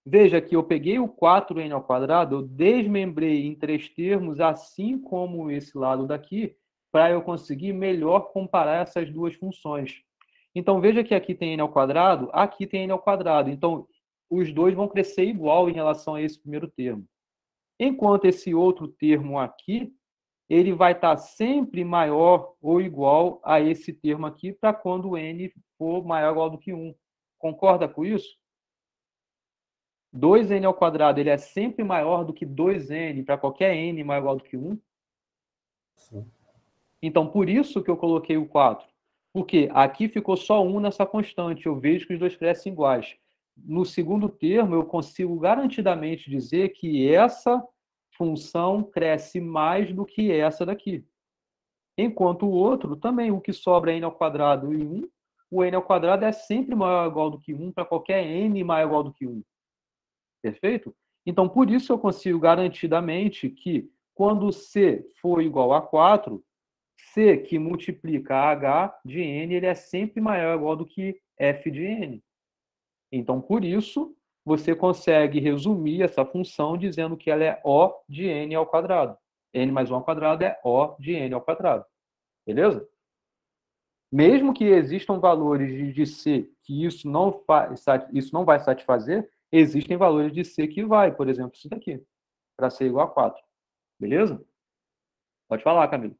Veja que eu peguei o 4n ao quadrado, eu desmembrei em 3 termos, assim como esse lado daqui, para eu conseguir melhor comparar essas duas funções. Então, veja que aqui tem n ao quadrado, aqui tem n ao quadrado. Então, os dois vão crescer igual em relação a esse primeiro termo. Enquanto esse outro termo aqui, ele vai estar sempre maior ou igual a esse termo aqui, para quando n for maior ou igual do que 1. Concorda com isso? 2n ao quadrado ele é sempre maior do que 2n para qualquer n maior ou igual do que 1? Sim. Então, por isso que eu coloquei o 4. Porque aqui ficou só 1 nessa constante. Eu vejo que os dois crescem iguais. No segundo termo, eu consigo garantidamente dizer que essa função cresce mais do que essa daqui. Enquanto o outro, também, o que sobra é n ao quadrado e 1. O n ao quadrado é sempre maior ou igual do que 1 para qualquer n maior ou igual do que 1. Perfeito? Então, por isso eu consigo garantidamente que, quando C for igual a 4, C que multiplica H de N, ele é sempre maior ou igual do que F de N. Então, por isso, você consegue resumir essa função dizendo que ela é O de N ao quadrado. N mais 1 ao quadrado é O de N ao quadrado. Beleza? Mesmo que existam valores de C que isso não vai satisfazer, existem valores de C que vai, por exemplo, isso daqui, para ser igual a 4. Beleza? Pode falar, Camilo.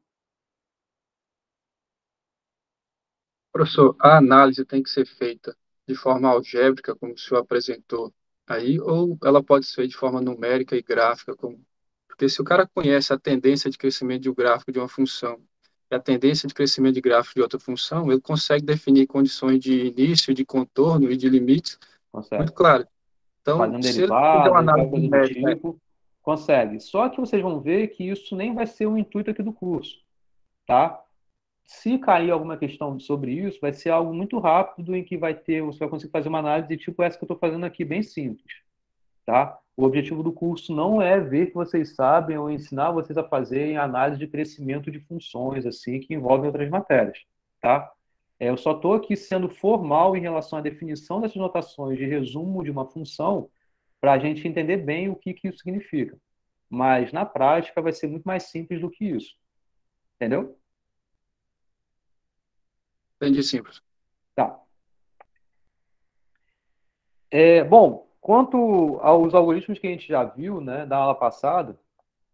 Professor, a análise tem que ser feita de forma algébrica, como o senhor apresentou aí, ou ela pode ser de forma numérica e gráfica, porque se o cara conhece a tendência de crescimento de um gráfico de uma função e a tendência de crescimento de gráfico de outra função, ele consegue definir condições de início, de contorno e de limites Consegue. muito claras. Então, Fazendo se ele fizer uma derivada, análise coisa do numérica, tipo, consegue. Só que vocês vão ver que isso nem vai ser o intuito aqui do curso, tá? Se cair alguma questão sobre isso, vai ser algo muito rápido em que você vai conseguir fazer uma análise tipo essa que eu estou fazendo aqui, bem simples, tá? O objetivo do curso não é ver que vocês sabem ou ensinar vocês a fazerem análise de crescimento de funções, assim, que envolvem outras matérias, tá? Eu só estou aqui sendo formal em relação à definição dessas notações de resumo de uma função para a gente entender bem o que isso significa. Mas, na prática, vai ser muito mais simples do que isso. Entendeu? entendi simples. Tá. Bom, quanto aos algoritmos que a gente já viu, né, da aula passada,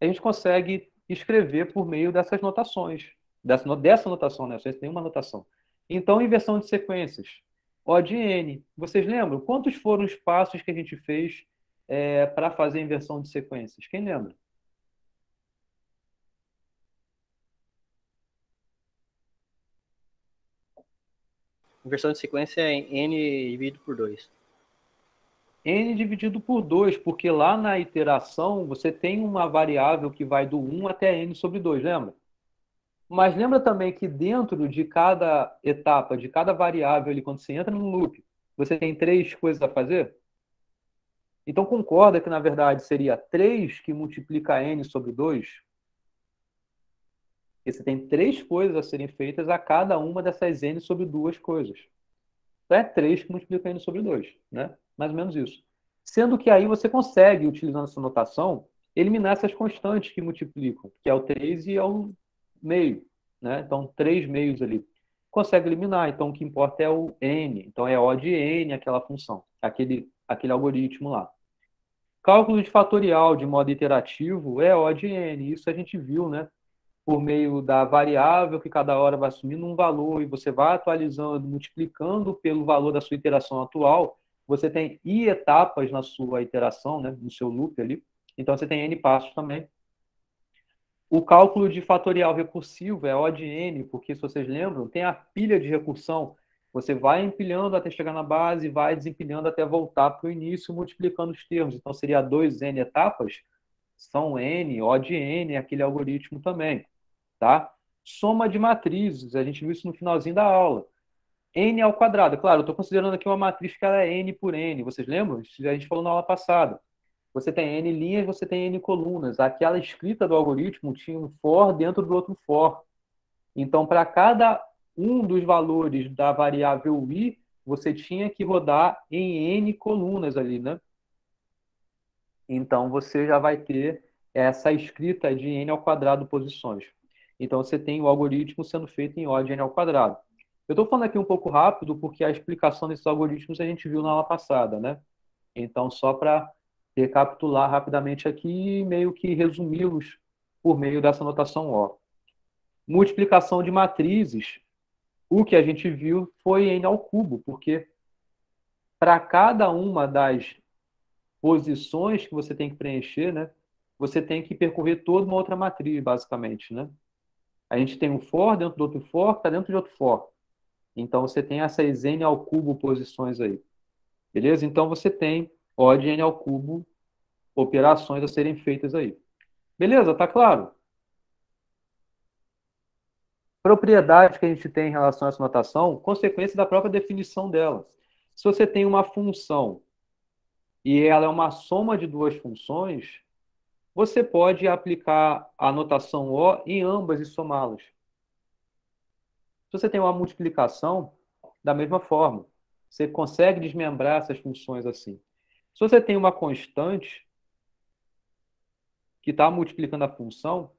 a gente consegue escrever por meio dessas notações. Dessa notação, né? Sem nenhuma notação. Então, inversão de sequências. O de N. Vocês lembram? Quantos foram os passos que a gente fez para fazer a inversão de sequências? Quem lembra? Inversão de sequência é n dividido por 2. N dividido por 2, porque lá na iteração você tem uma variável que vai do 1 até N sobre 2, lembra? Mas lembra também que dentro de cada etapa, de cada variável, ali, quando você entra no loop, você tem 3 coisas a fazer? Então concorda que, na verdade, seria 3 que multiplica N sobre 2? Porque você tem 3 coisas a serem feitas a cada uma dessas N sobre 2 coisas. Então é 3 que multiplica N sobre 2, né? Mais ou menos isso. Sendo que aí você consegue, utilizando essa notação, eliminar essas constantes que multiplicam, que é o 3 e é o meio, né? Então, 3 meios ali. Consegue eliminar, então o que importa é o N. Então é O de N, aquela função, aquele algoritmo lá. Cálculo de fatorial de modo iterativo é O de N. Isso a gente viu, né? Por meio da variável que cada hora vai assumindo um valor e você vai atualizando, multiplicando pelo valor da sua iteração atual, você tem I etapas na sua iteração, né? No seu loop ali. Então você tem N passos também. O cálculo de fatorial recursivo é O de N, porque, se vocês lembram, tem a pilha de recursão. Você vai empilhando até chegar na base, vai desempilhando até voltar para o início, multiplicando os termos. Então, seria 2N etapas, são N, O de N, aquele algoritmo também. Tá? Soma de matrizes, a gente viu isso no finalzinho da aula. N ao quadrado. Claro, eu estou considerando aqui uma matriz que ela é N por N. Vocês lembram? Isso a gente falou na aula passada. Você tem N linhas, você tem N colunas. Aquela escrita do algoritmo tinha um for dentro do outro for. Então, para cada um dos valores da variável i, você tinha que rodar em N colunas ali, né? Então, você já vai ter essa escrita de n ao quadrado posições. Então, você tem o algoritmo sendo feito em O de n ao quadrado. Eu estou falando aqui um pouco rápido, porque a explicação desses algoritmos a gente viu na aula passada, né? Então, só para recapitular rapidamente aqui e meio que resumi-los por meio dessa notação O. Multiplicação de matrizes, o que a gente viu foi n ao cubo, porque para cada uma das posições que você tem que preencher, né, você tem que percorrer toda uma outra matriz, basicamente, né? A gente tem um for dentro do outro for, que está dentro de outro for. Então, você tem essas n ao cubo posições aí. Beleza? Então, você tem O de n ao cubo operações a serem feitas aí. Beleza? Tá claro? Propriedade que a gente tem em relação a essa notação, consequência da própria definição dela. Se você tem uma função e ela é uma soma de duas funções, você pode aplicar a notação O em ambas e somá-las. Se você tem uma multiplicação, da mesma forma, você consegue desmembrar essas funções assim. Se você tem uma constante que está multiplicando a função,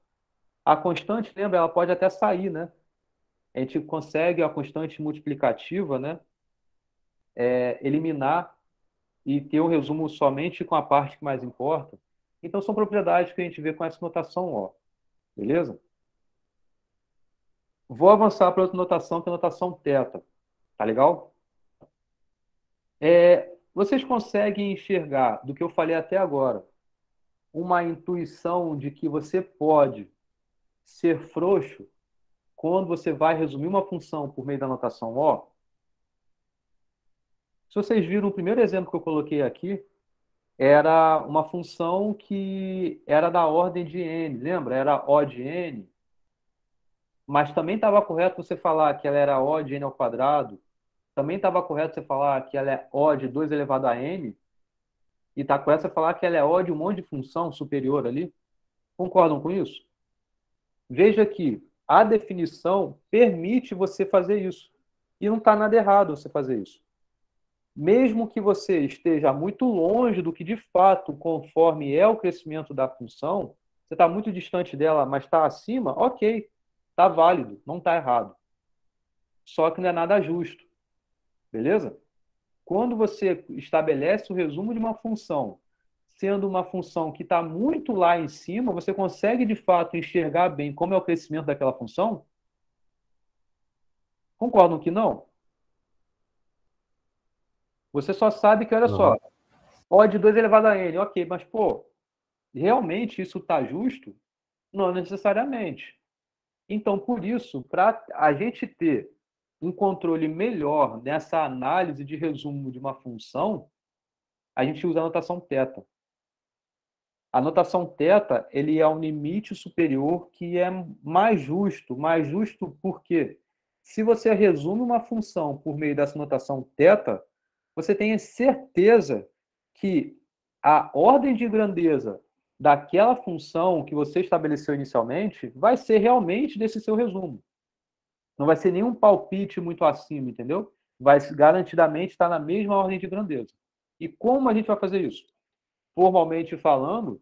a constante, lembra, ela pode até sair, né? A gente consegue a constante multiplicativa, né? Eliminar e ter o resumo somente com a parte que mais importa. Então, são propriedades que a gente vê com essa notação O. Beleza? Vou avançar para outra notação, que é a notação θ. Tá legal? Vocês conseguem enxergar, do que eu falei até agora, uma intuição de que você pode ser frouxo quando você vai resumir uma função por meio da notação O? Se vocês viram o primeiro exemplo que eu coloquei aqui, era uma função que era da ordem de n, lembra? Era O de n, mas também estava correto você falar que ela era O de n ao quadrado, também estava correto você falar que ela é O de 2 elevado a n, e está correto você falar que ela é O de um monte de função superior ali. Concordam com isso? Veja que a definição permite você fazer isso. E não está nada errado você fazer isso. Mesmo que você esteja muito longe do que de fato, conforme é o crescimento da função, você está muito distante dela, mas está acima, ok, está válido, não está errado. Só que não é nada justo. Beleza? Quando você estabelece o resumo de uma função, sendo uma função que está muito lá em cima, você consegue de fato enxergar bem como é o crescimento daquela função? Concordam que não? Você só sabe que, olha só, O de 2 elevado a n, ok, mas, pô, realmente isso está justo? Não necessariamente. Então, por isso, para a gente ter um controle melhor nessa análise de resumo de uma função, a gente usa a notação θ. A notação θ, ele é um limite superior que é mais justo. Mais justo por quê? Se você resume uma função por meio dessa notação θ, você tem certeza que a ordem de grandeza daquela função que você estabeleceu inicialmente vai ser realmente desse seu resumo. Não vai ser nenhum palpite muito acima, entendeu? Vai garantidamente estar na mesma ordem de grandeza. E como a gente vai fazer isso? Formalmente falando,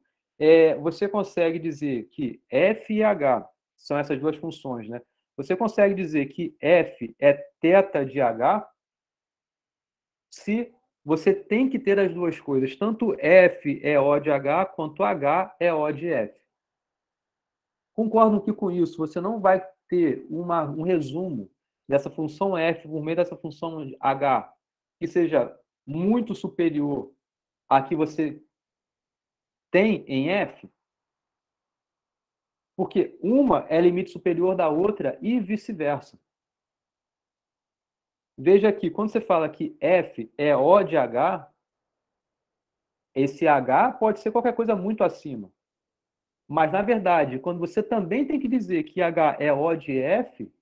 você consegue dizer que f e h são essas duas funções, né? Você consegue dizer que f é θ de h se você tem que ter as duas coisas. Tanto f é O de h, quanto h é O de f. Concordam que com isso você não vai ter um resumo dessa função f por meio dessa função h que seja muito superior a que você tem em f? Porque uma é limite superior da outra e vice-versa. Veja aqui, quando você fala que f é O de h, esse h pode ser qualquer coisa muito acima. Mas, na verdade, quando você também tem que dizer que h é O de f,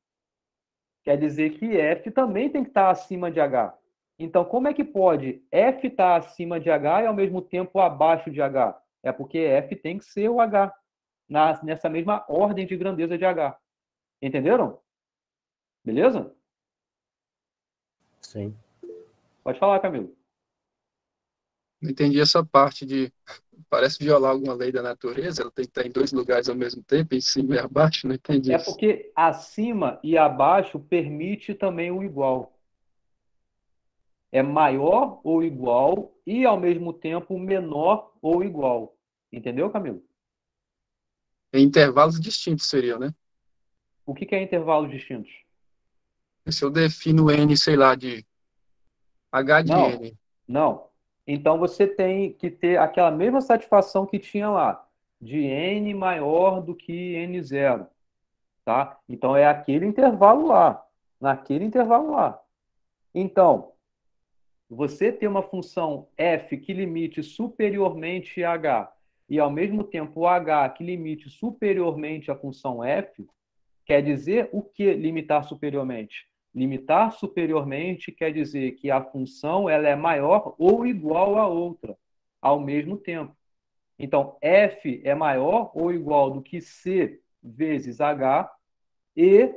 quer dizer que f também tem que estar acima de h. Então, como é que pode F estar acima de H e ao mesmo tempo abaixo de H? É porque F tem que ser o H, nessa mesma ordem de grandeza de H. Entenderam? Beleza? Sim. Pode falar, Camilo. Não entendi essa parte de. Parece violar alguma lei da natureza, ela tem que estar em dois lugares ao mesmo tempo, em cima e abaixo, não entendi É isso. porque acima e abaixo permite também o igual. É maior ou igual e, ao mesmo tempo, menor ou igual. Entendeu, Camilo? Em intervalos distintos seriam, né? O que é intervalos distintos? Se eu defino N, sei lá, de H de Não, N, não. Então você tem que ter aquela mesma satisfação que tinha lá, de n maior do que n0, tá? Então é aquele intervalo lá, naquele intervalo lá. Então, você ter uma função f que limite superiormente a h e ao mesmo tempo h que limite superiormente a função f, quer dizer o que limitar superiormente? Limitar superiormente quer dizer que a função ela é maior ou igual a outra ao mesmo tempo. Então, f é maior ou igual do que c vezes h e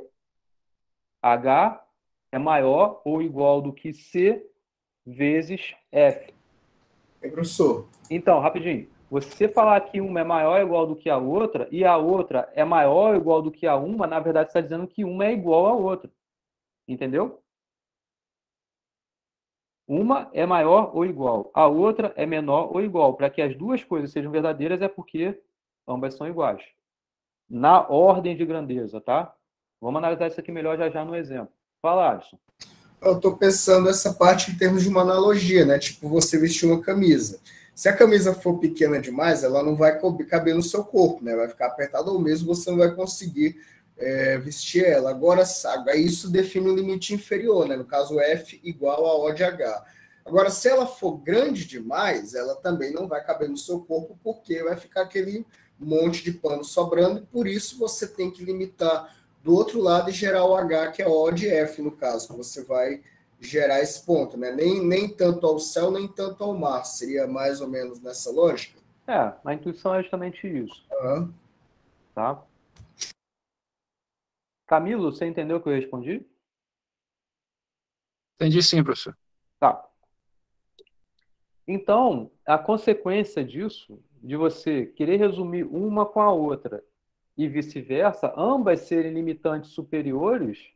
h é maior ou igual do que c vezes f. Professor, Então, rapidinho, você falar que uma é maior ou igual do que a outra e a outra é maior ou igual do que a uma, na verdade está dizendo que uma é igual à outra. Entendeu? Uma é maior ou igual, a outra é menor ou igual. Para que as duas coisas sejam verdadeiras é porque ambas são iguais. Na ordem de grandeza, tá? Vamos analisar isso aqui melhor já já no exemplo. Fala, Alisson. eu estou pensando essa parte em termos de uma analogia, né? Tipo, você vestir uma camisa. Se a camisa for pequena demais, ela não vai caber no seu corpo, né? Vai ficar apertada ou mesmo você não vai conseguir vestir ela. Agora, isso define um limite inferior, né? No caso, F igual a O de H. Agora, se ela for grande demais, ela também não vai caber no seu corpo, porque vai ficar aquele monte de pano sobrando, e por isso você tem que limitar do outro lado e gerar o H, que é O de F, no caso, que você vai gerar esse ponto, né? Nem tanto ao céu, nem tanto ao mar. Seria mais ou menos nessa lógica? A intuição é justamente isso. Uhum. Tá? Camilo, você entendeu o que eu respondi? Entendi sim, professor. Tá. Então, a consequência disso, de você querer resumir uma com a outra e vice-versa, ambas serem limitantes superiores,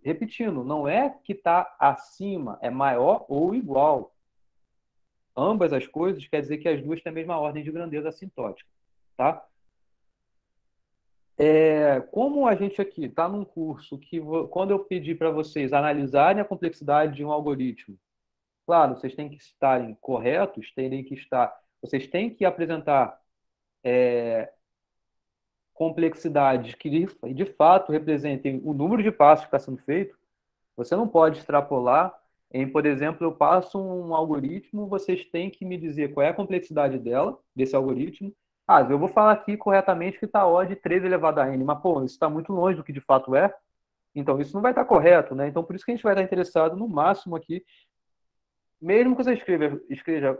repetindo, não é que está acima, é maior ou igual. Ambas as coisas quer dizer que as duas têm a mesma ordem de grandeza assintótica, tá? Como a gente aqui está num curso que, quando eu pedir para vocês analisarem a complexidade de um algoritmo, claro, vocês têm que estarem corretos, vocês têm que apresentar complexidades que de fato representem o número de passos que está sendo feito. Você não pode extrapolar em, por exemplo, eu passo um algoritmo, vocês têm que me dizer qual é a complexidade desse algoritmo. Eu vou falar aqui corretamente que está O de 3 elevado a n, mas, pô, isso está muito longe do que de fato é. Então, isso não vai estar correto, né? Então, por isso que a gente vai estar interessado no máximo aqui, mesmo que você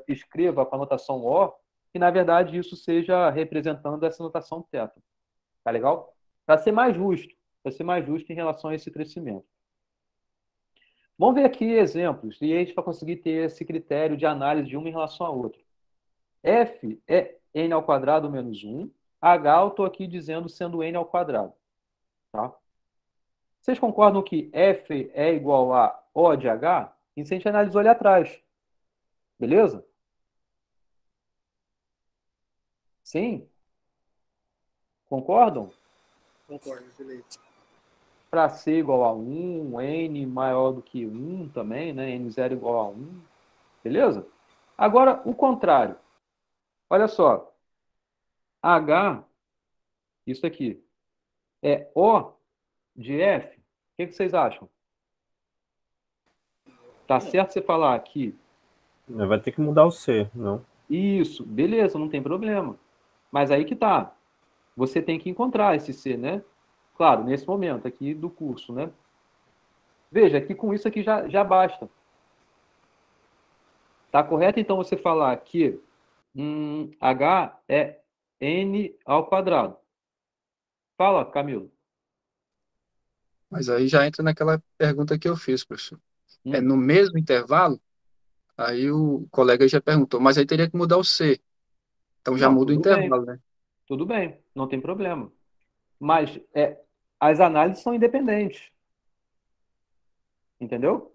escreva com a notação O, que na verdade isso seja representando essa notação θ. Tá legal? Para ser mais justo em relação a esse crescimento. Vamos ver aqui exemplos, e a gente vai conseguir ter esse critério de análise de uma em relação à outra. F é n ao quadrado menos 1. H eu estou aqui dizendo sendo n ao quadrado. Tá? Vocês concordam que F é igual a O de H? Isso a gente analisou ali atrás. Beleza? Sim? Concordam? Concordo, beleza. Para C igual a 1, N maior do que 1 também, né? N0 igual a 1. Beleza? Agora, o contrário. Olha só. H, isso aqui, é O de F. O que vocês acham? Tá certo você falar aqui? Vai ter que mudar o C, não? Isso, beleza, não tem problema. Mas aí que tá. Você tem que encontrar esse C, né? Claro, nesse momento aqui do curso, né? Veja que com isso aqui já basta. Tá correto, então, você falar que H é N ao quadrado. Fala, Camilo. Mas aí já entra naquela pergunta que eu fiz, professor. É no mesmo intervalo? Aí o colega já perguntou, mas aí teria que mudar o C. Então já Não, muda o tudo bem. intervalo, né? Tudo bem, não tem problema. Mas as análises são independentes. Entendeu?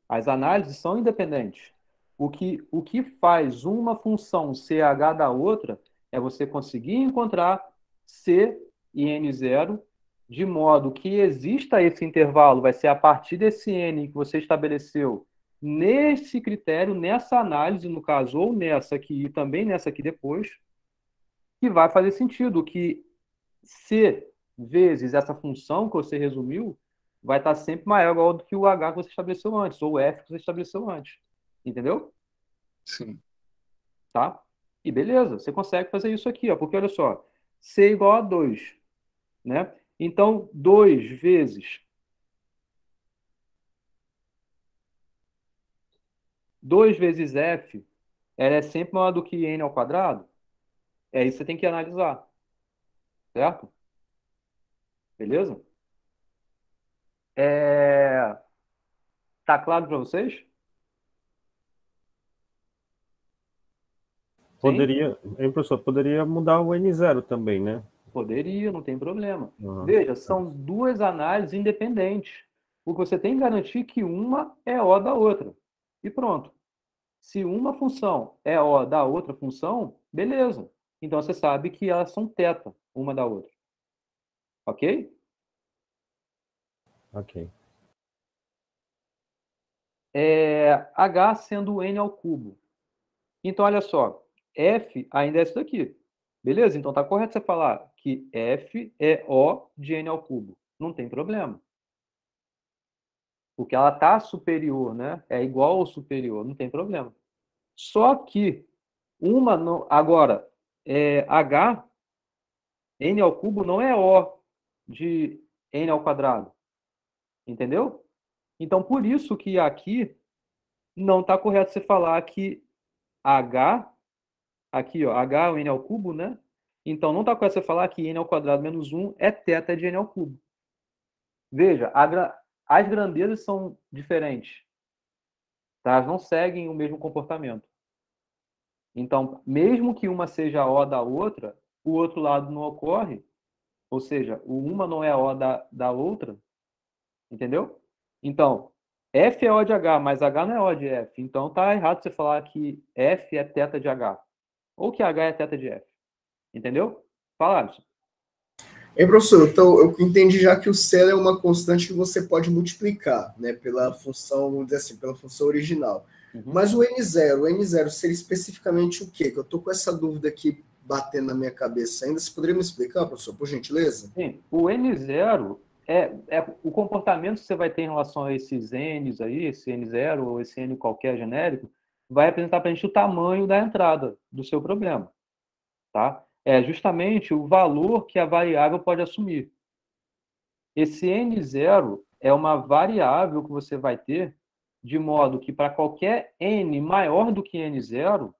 As análises são independentes. O que faz uma função ser H da outra é você conseguir encontrar C e N0 de modo que exista esse intervalo, vai ser a partir desse N que você estabeleceu nesse critério, nessa análise, no caso, ou nessa aqui e também nessa aqui depois, que vai fazer sentido, que C vezes essa função que você resumiu vai estar sempre maior ou igual do que o H que você estabeleceu antes, ou o F que você estabeleceu antes. Entendeu? Sim. Tá? E beleza, você consegue fazer isso aqui, ó, porque olha só, C igual a 2, né? Então, 2 vezes 2 vezes F, ela é sempre maior do que N ao quadrado? É isso que você tem que analisar. Certo? Beleza? Tá claro para vocês? Sim? Poderia, hein, professor, poderia mudar o N0 também, né? Poderia, não tem problema. Uhum. Veja, são duas análises independentes. O que você tem que garantir é que uma é O da outra. E pronto. Se uma função é O da outra função, beleza. Então você sabe que elas são teta uma da outra. Ok? Ok. H sendo N ao cubo. Então, olha só. F ainda é isso daqui. Beleza? Então tá correto você falar que F é O de N ao cubo. Não tem problema. Porque ela está superior, né? É igual ou superior, não tem problema. Só que uma não, agora H N ao cubo não é O de N ao quadrado. Entendeu? Então, por isso que aqui não está correto você falar que H, aqui, ó, H é o N ao cubo, né? Então, não está correto você falar que N ao quadrado menos 1 é teta de N ao cubo. Veja, as grandezas são diferentes. Tá? Elas não seguem o mesmo comportamento. Então, mesmo que uma seja O da outra, o outro lado não ocorre, ou seja, uma não é O da outra, entendeu? Então, F é O de H, mas H não é O de F. Então, tá errado você falar que F é teta de H, ou que H é teta de F. Entendeu? Fala, Alisson. Professor, então eu entendi já que o C é uma constante que você pode multiplicar, né, pela função, vamos dizer assim, pela função original. Mas o N0 seria especificamente o quê? Que eu estou com essa dúvida aqui batendo na minha cabeça ainda. Você poderia me explicar, professor, por gentileza? Sim, o N0 é o comportamento que você vai ter em relação a esses N's aí, esse N0 ou esse N qualquer genérico, vai apresentar para a gente o tamanho da entrada do seu problema. Tá? É justamente o valor que a variável pode assumir. Esse N0 é uma variável que você vai ter de modo que para qualquer N maior do que N0,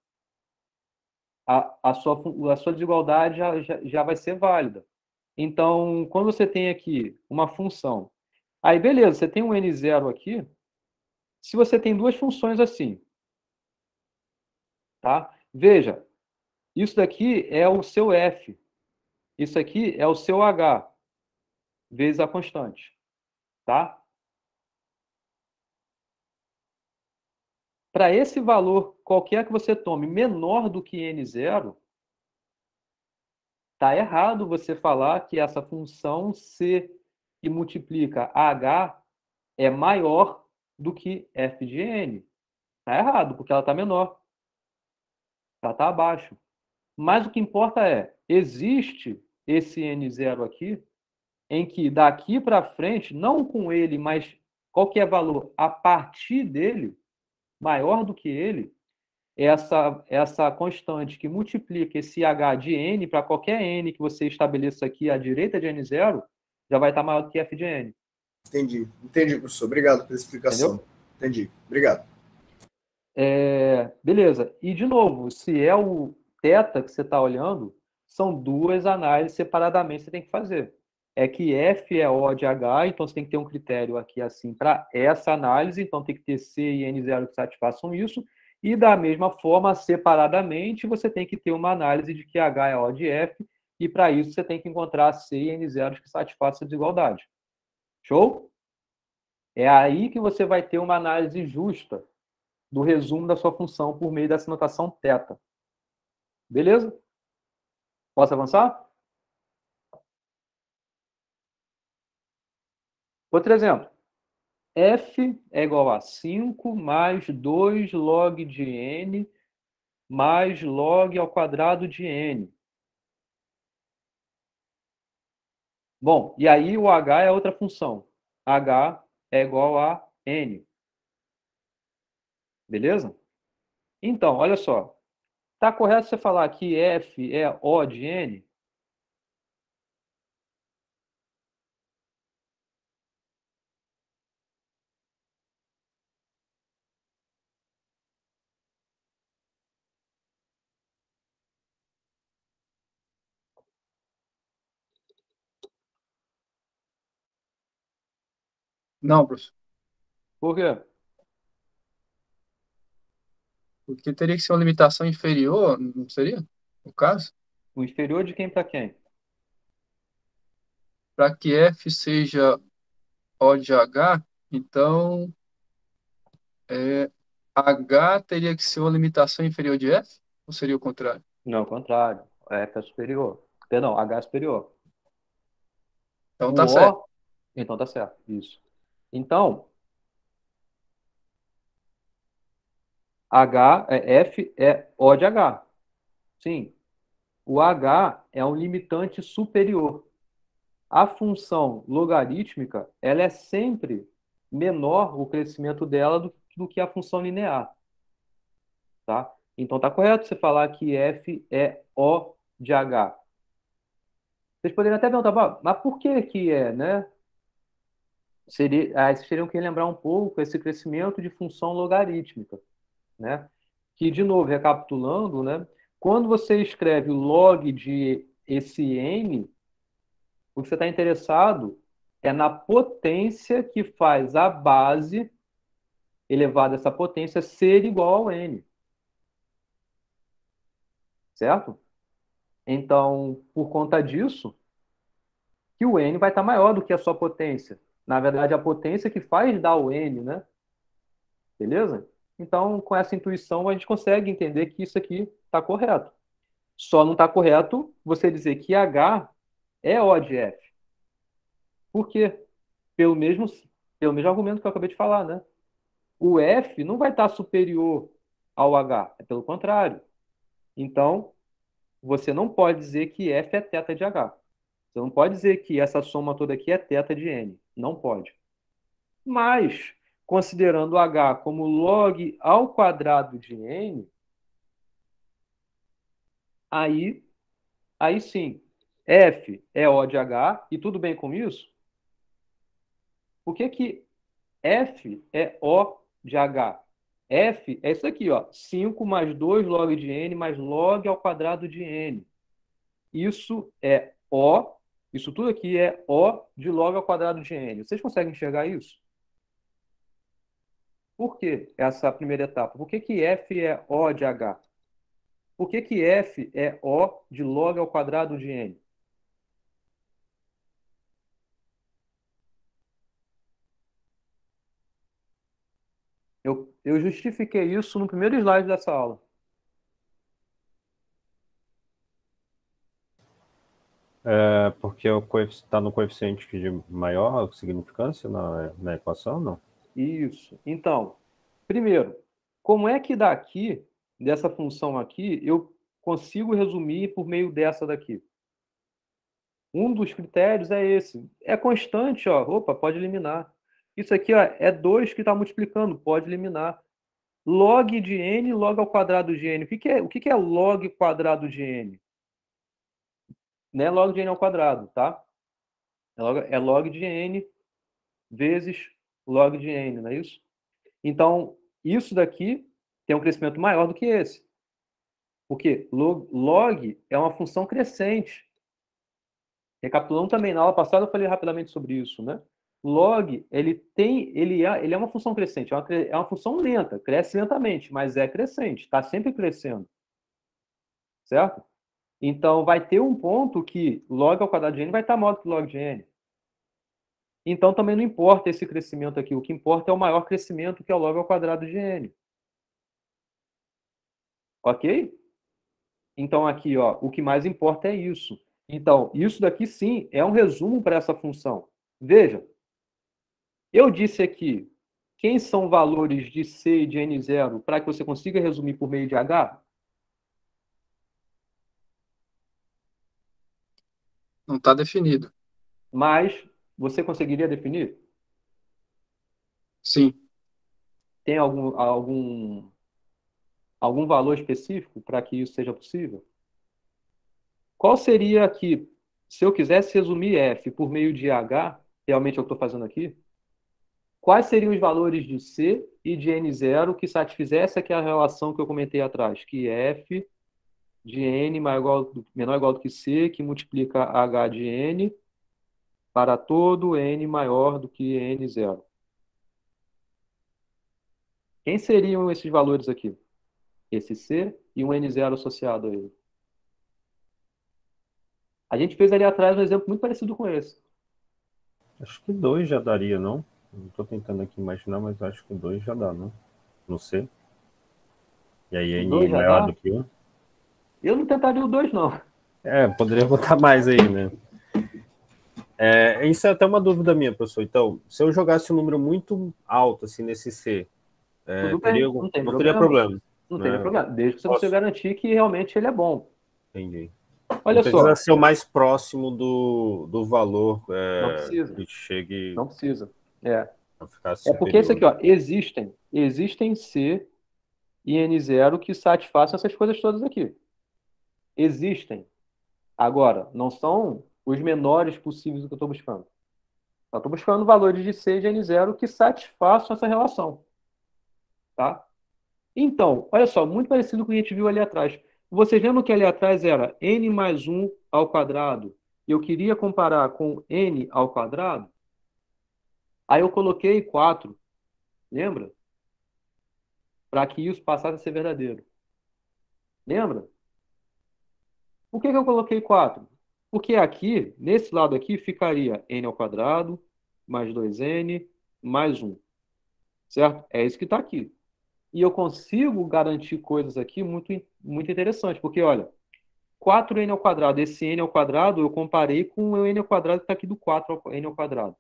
a sua desigualdade já vai ser válida. Então, quando você tem aqui uma função, aí beleza, você tem um N0 aqui, se você tem duas funções assim, tá? Veja, isso daqui é o seu F, isso aqui é o seu H, vezes a constante, tá? Para esse valor, qualquer que você tome menor do que N0, tá errado você falar que essa função C que multiplica H é maior do que F de N. Tá errado, porque ela está menor. Ela está abaixo. Mas o que importa é, existe esse N0 aqui, em que daqui para frente, não com ele, mas qualquer valor a partir dele, maior do que ele, essa constante que multiplica esse H de N para qualquer N que você estabeleça aqui à direita de N0, já vai estar maior do que F de N. Entendi, professor. Obrigado pela explicação. Entendeu? Entendi. Obrigado. Beleza. E, de novo, se é o θ que você está olhando, são duas análises separadamente que você tem que fazer. É que F é O de H, então você tem que ter um critério aqui assim para essa análise, então tem que ter C e N0 que satisfaçam isso, e da mesma forma, separadamente, você tem que ter uma análise de que H é O de F, e para isso você tem que encontrar C e N0 que satisfaçam a desigualdade. Show? É aí que você vai ter uma análise justa do resumo da sua função por meio dessa notação θ. Beleza? Posso avançar? Outro exemplo. F é igual a 5 mais 2 log de n mais log ao quadrado de n. Bom, e aí o h é outra função. H é igual a n. Beleza? Então, olha só. Está correto você falar que F é O de n? Não, professor. Por quê? Porque teria que ser uma limitação inferior, não seria? No caso? O inferior de quem para quem? Para que F seja O de H, então H teria que ser uma limitação inferior de F? Ou seria o contrário? Não, ao contrário. F é superior. Perdão, H é superior. Então O tá certo. O, então tá certo. Isso. Então, F é O de H. Sim. O H é um limitante superior. A função logarítmica, ela é sempre menor o crescimento dela do que a função linear. Tá? Então tá correto você falar que F é O de H. Vocês poderiam até perguntar, mas por que que é, né? Vocês teriam que lembrar um pouco esse crescimento de função logarítmica, né? Que, de novo, recapitulando, né? Quando você escreve log de esse n, o que você está interessado é na potência que faz a base elevada a essa potência ser igual ao n. Certo? Então, por conta disso, que o n vai estar maior do que a sua potência. Na verdade, a potência que faz dar o n, né? Beleza? Então, com essa intuição, a gente consegue entender que isso aqui está correto. Só não está correto você dizer que H é O de F. Por quê? Pelo mesmo argumento que eu acabei de falar, né? O F não vai estar superior ao H, é pelo contrário. Então, você não pode dizer que F é θ de H. Você não pode dizer que essa soma toda aqui é θ de N. Não pode. Mas, considerando H como log ao quadrado de N, aí sim, F é O de H, e tudo bem com isso? Por que que F é O de H? F é isso aqui, ó, 5 mais 2 log de N mais log ao quadrado de N. Isso é O, isso tudo aqui é O de log ao quadrado de N. Vocês conseguem enxergar isso? Por que essa primeira etapa? Por que que F é O de H? Por que que F é O de log ao quadrado de N? Eu justifiquei isso no primeiro slide dessa aula. Porque está no coeficiente de maior significância na equação, não? Isso. Então, primeiro, como é que daqui, dessa função aqui, eu consigo resumir por meio dessa daqui? Um dos critérios é esse. É constante, ó. Opa, pode eliminar. Isso aqui, ó, é 2 que está multiplicando, pode eliminar. Log de n, log ao quadrado de n. O que é log quadrado de n? Não é log de n ao quadrado, tá? É log de n vezes log de n, não é isso? Então, isso daqui tem um crescimento maior do que esse. Porque log é uma função crescente. Recapitulando também, na aula passada eu falei rapidamente sobre isso, né? Log, ele é uma função crescente, é uma função lenta, cresce lentamente, mas é crescente, está sempre crescendo, certo? Então, vai ter um ponto que log ao quadrado de n vai estar maior do que log de n. Então, também não importa esse crescimento aqui, o que importa é o maior crescimento, que é o log ao quadrado de n. Ok? Então, aqui, ó, o que mais importa é isso. Então, isso daqui, sim, é um resumo para essa função. Veja, eu disse aqui quem são valores de C e de N0 para que você consiga resumir por meio de H? Não está definido. Mas você conseguiria definir? Sim. Tem algum valor específico para que isso seja possível? Qual seria aqui, se eu quisesse resumir F por meio de H, realmente eu estou fazendo aqui, quais seriam os valores de C e de N0 que satisfizesse aquela relação que eu comentei atrás, que F de N menor ou igual do que C, que multiplica H de N para todo N maior do que N0. Quem seriam esses valores aqui? Esse C e um N0 associado a ele. A gente fez ali atrás um exemplo muito parecido com esse. Acho que 2 já daria, não? Não estou tentando aqui imaginar, mas acho que 2 já dá, não? Não sei. E aí, N 2 já maior dá? do que 1? Eu não tentaria o 2, não. Poderia botar mais aí, né? Isso é até uma dúvida minha, professor. Então, se eu jogasse um número muito alto, assim, nesse C, Tudo bem, não tem não teria problema. problema. Não Né? tem problema, desde que você Posso. consiga garantir que realmente ele é bom. Entendi. Olha não precisa só. ser o mais próximo do valor Não precisa. que chegue Não precisa. a ficar É porque isso superior. aqui, ó, existem C e N0 que satisfaçam essas coisas todas aqui. Existem. Agora, não são os menores possíveis do que eu estou buscando. Eu estou buscando valores de C e de N0 que satisfaçam essa relação. Tá? Então, olha só, muito parecido com o que a gente viu ali atrás. Vocês lembram que ali atrás era n mais 1 ao quadrado? E eu queria comparar com n ao quadrado? Aí eu coloquei 4, lembra? Para que isso passasse a ser verdadeiro. Lembra? Por que eu coloquei 4? Porque aqui, nesse lado aqui, ficaria n ao quadrado, mais 2n, mais 1. Certo? É isso que está aqui. E eu consigo garantir coisas aqui muito, muito interessantes. Porque, olha, 4n ao quadrado, esse n ao quadrado, eu comparei com o n ao quadrado que está aqui do 4n ao quadrado.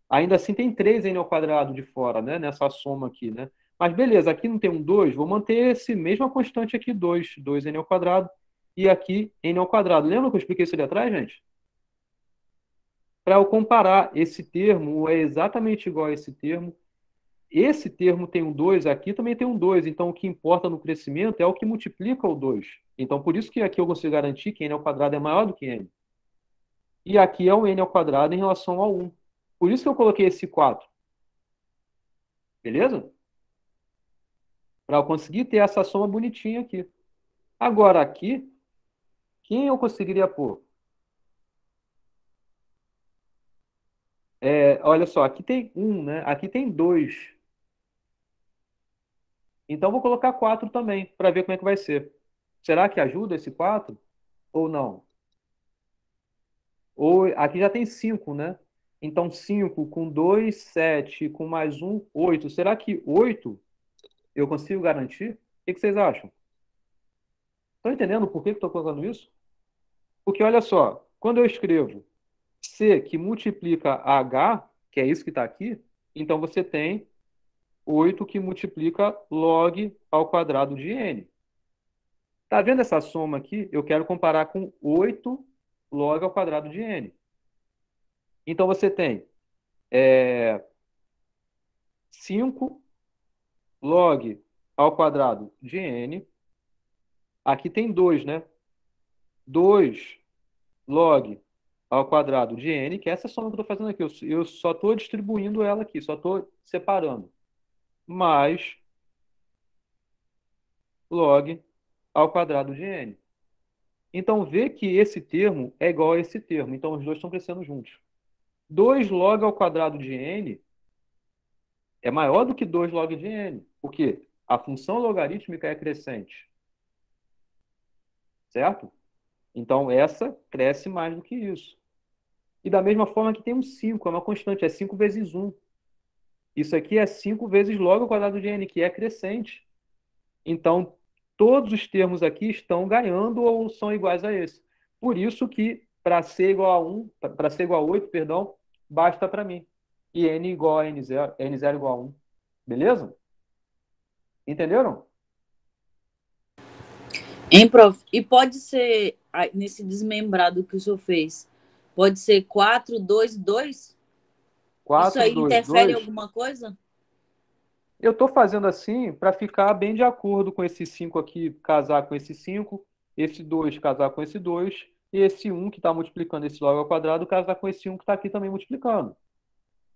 Ainda assim tem 3n ao quadrado de fora, né? Nessa soma aqui, né? Mas beleza, aqui não tem um 2, vou manter esse mesma constante aqui, 2n ao quadrado, e aqui n ao quadrado. Lembra que eu expliquei isso ali atrás, gente? Para eu comparar, esse termo é exatamente igual a esse termo. Esse termo tem um 2, aqui também tem um 2. Então, o que importa no crescimento é o que multiplica o 2. Então, por isso que aqui eu consigo garantir que n ao quadrado é maior do que n. E aqui é o n ao quadrado em relação ao 1. Por isso que eu coloquei esse 4. Beleza? Para eu conseguir ter essa soma bonitinha aqui. Agora, aqui, quem eu conseguiria pôr? Olha só, aqui tem 1, né? Aqui tem 2. Então, eu vou colocar 4 também, para ver como é que vai ser. Será que ajuda esse 4? Ou não? Ou aqui já tem 5, né? Então, 5 com 2, 7, com mais 1, 8. Será que 8 eu consigo garantir? O que vocês acham? Estão entendendo por que eu estou colocando isso? Porque, olha só, quando eu escrevo C que multiplica H, que é isso que está aqui, então você tem 8 que multiplica log ao quadrado de n. Está vendo essa soma aqui? Eu quero comparar com 8 log ao quadrado de n. Então você tem 5 log ao quadrado de n. Aqui tem 2, né? 2 log ao quadrado de n, que é essa soma que eu estou fazendo aqui. Eu só estou distribuindo ela aqui, só estou separando. Mais log ao quadrado de n. Então, vê que esse termo é igual a esse termo. Então, os dois estão crescendo juntos. 2 log ao quadrado de n é maior do que 2 log de n. Por quê? A função logarítmica é crescente. Certo? Então, essa cresce mais do que isso. E da mesma forma que tem um 5, é uma constante, é 5 vezes 1. Isso aqui é 5 vezes log ao quadrado de n, que é crescente. Então, todos os termos aqui estão ganhando ou são iguais a esse. Por isso que, para ser igual a 1, para ser igual a 8, perdão, basta para mim. E n igual a n0, n0 igual a 1. Beleza? Entenderam? Hein, prof? E pode ser, nesse desmembrado que o senhor fez, pode ser 4, 2, 2? Isso 4, aí 2, interfere em 2. alguma coisa? Eu estou fazendo assim para ficar bem de acordo com esse 5 aqui casar com esse 5, esse 2 casar com esse 2, e esse 1 que está multiplicando esse log ao quadrado casar com esse 1 que está aqui também multiplicando.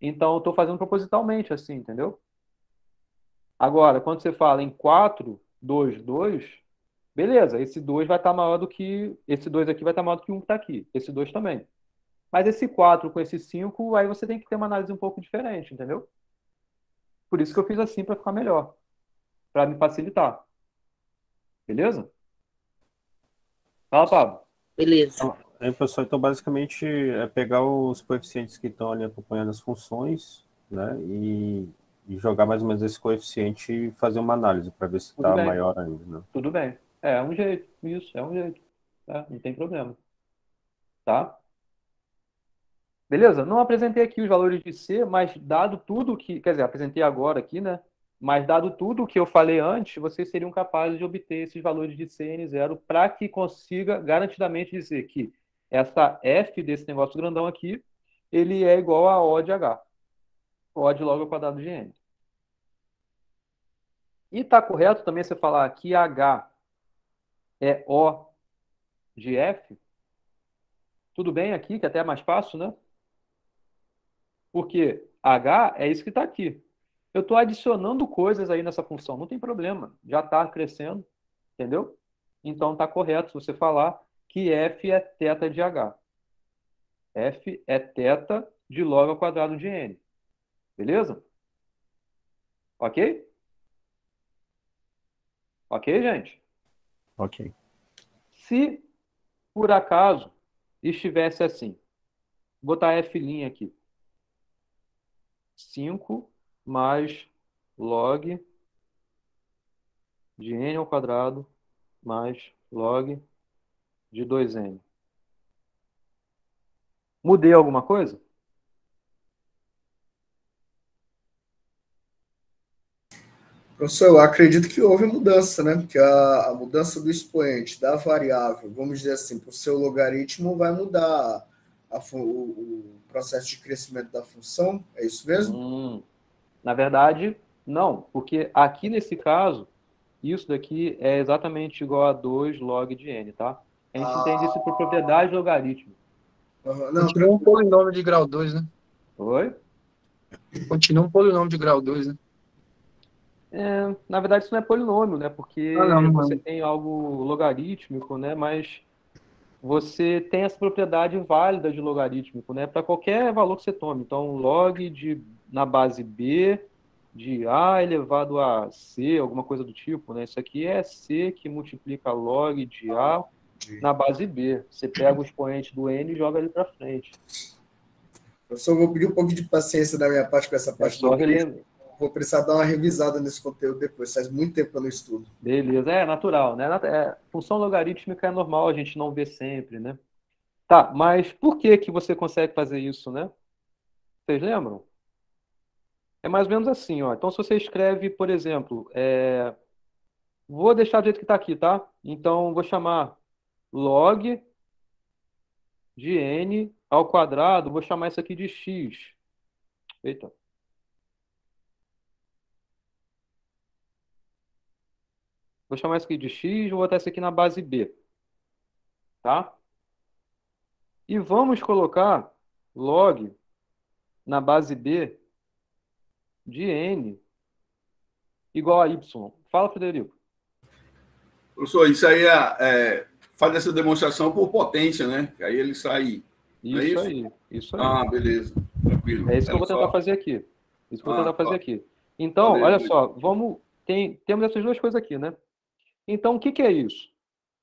Então, eu estou fazendo propositalmente assim, entendeu? Agora, quando você fala em 4, 2, 2, beleza, esse 2 vai estar maior do que. Esse 2 aqui vai estar maior do que 1 que está aqui. Esse 2 também. Mas esse 4 com esse 5, aí você tem que ter uma análise um pouco diferente, entendeu? Por isso que eu fiz assim para ficar melhor, para me facilitar. Beleza? Fala, Pablo. Beleza. Aí, pessoal, então basicamente é pegar os coeficientes que estão ali acompanhando as funções, né, e jogar mais ou menos esse coeficiente e fazer uma análise para ver se Tudo está bem. maior ainda, né? Tudo bem. É um jeito. Isso, é um jeito. Tá? Não tem problema. Tá? Beleza? Não apresentei aqui os valores de C, mas dado tudo que. Quer dizer, apresentei agora aqui, né? Mas dado tudo o que eu falei antes, vocês seriam capazes de obter esses valores de C e N0 para que consiga garantidamente dizer que essa F desse negócio grandão aqui, ele é igual a O de H. O de log ao quadrado de N. E está correto também você falar que H é O de F? Tudo bem aqui, que até é mais fácil, né? Porque H é isso que está aqui. Eu estou adicionando coisas aí nessa função, não tem problema. Já está crescendo, entendeu? Então está correto você falar que F é θ de H. F é θ de log ao quadrado de N. Beleza? Ok? Ok, gente? Ok. Se por acaso estivesse assim, vou botar F' aqui. 5 mais log de n ao quadrado mais log de 2n. Mudei alguma coisa? Professor, eu acredito que houve mudança, né? Porque a mudança do expoente da variável, vamos dizer assim, para o seu logaritmo vai mudar o processo de crescimento da função, é isso mesmo? Na verdade, não, porque aqui nesse caso, isso daqui é exatamente igual a 2 log de n, tá? A gente entende isso por propriedade logarítmica. Não, Continua um polinômio de grau 2, né? Oi? Continua um polinômio de grau 2, né? Na verdade, isso não é polinômio, né? Porque Não você é. tem algo logarítmico, né? Mas você tem essa propriedade válida de logarítmico, né? Para qualquer valor que você tome. Então, log na base b de a elevado a c, alguma coisa do tipo, né? Isso aqui é c que multiplica log de a na base b. Você pega o expoente do n e joga ele para frente. Professor, vou pedir um pouquinho de paciência da minha parte com essa parte do logaritmo. Vou precisar dar uma revisada nesse conteúdo depois. Faz muito tempo que eu não estudo. Beleza, é natural, né? Função logarítmica é normal, a gente não vê sempre, né? Tá, mas por que que você consegue fazer isso, né? Vocês lembram? É mais ou menos assim, ó. Então, se você escreve, por exemplo, vou deixar do jeito que está aqui, tá? Então, vou chamar log de n ao quadrado, vou chamar isso aqui de x. Eita. Vou chamar isso aqui de x, vou botar isso aqui na base b, tá? E vamos colocar log na base B de N igual a Y. Fala, Frederico. Professor, isso aí faz essa demonstração por potência, né? Que aí ele sai. Não é Isso isso? aí, isso aí. Ah, beleza. Tranquilo. É isso que eu vou tentar só. fazer aqui. Isso que eu vou tentar fazer Tá. aqui. Então, Valeu, olha beleza. só, temos essas duas coisas aqui, né? Então, o que é isso?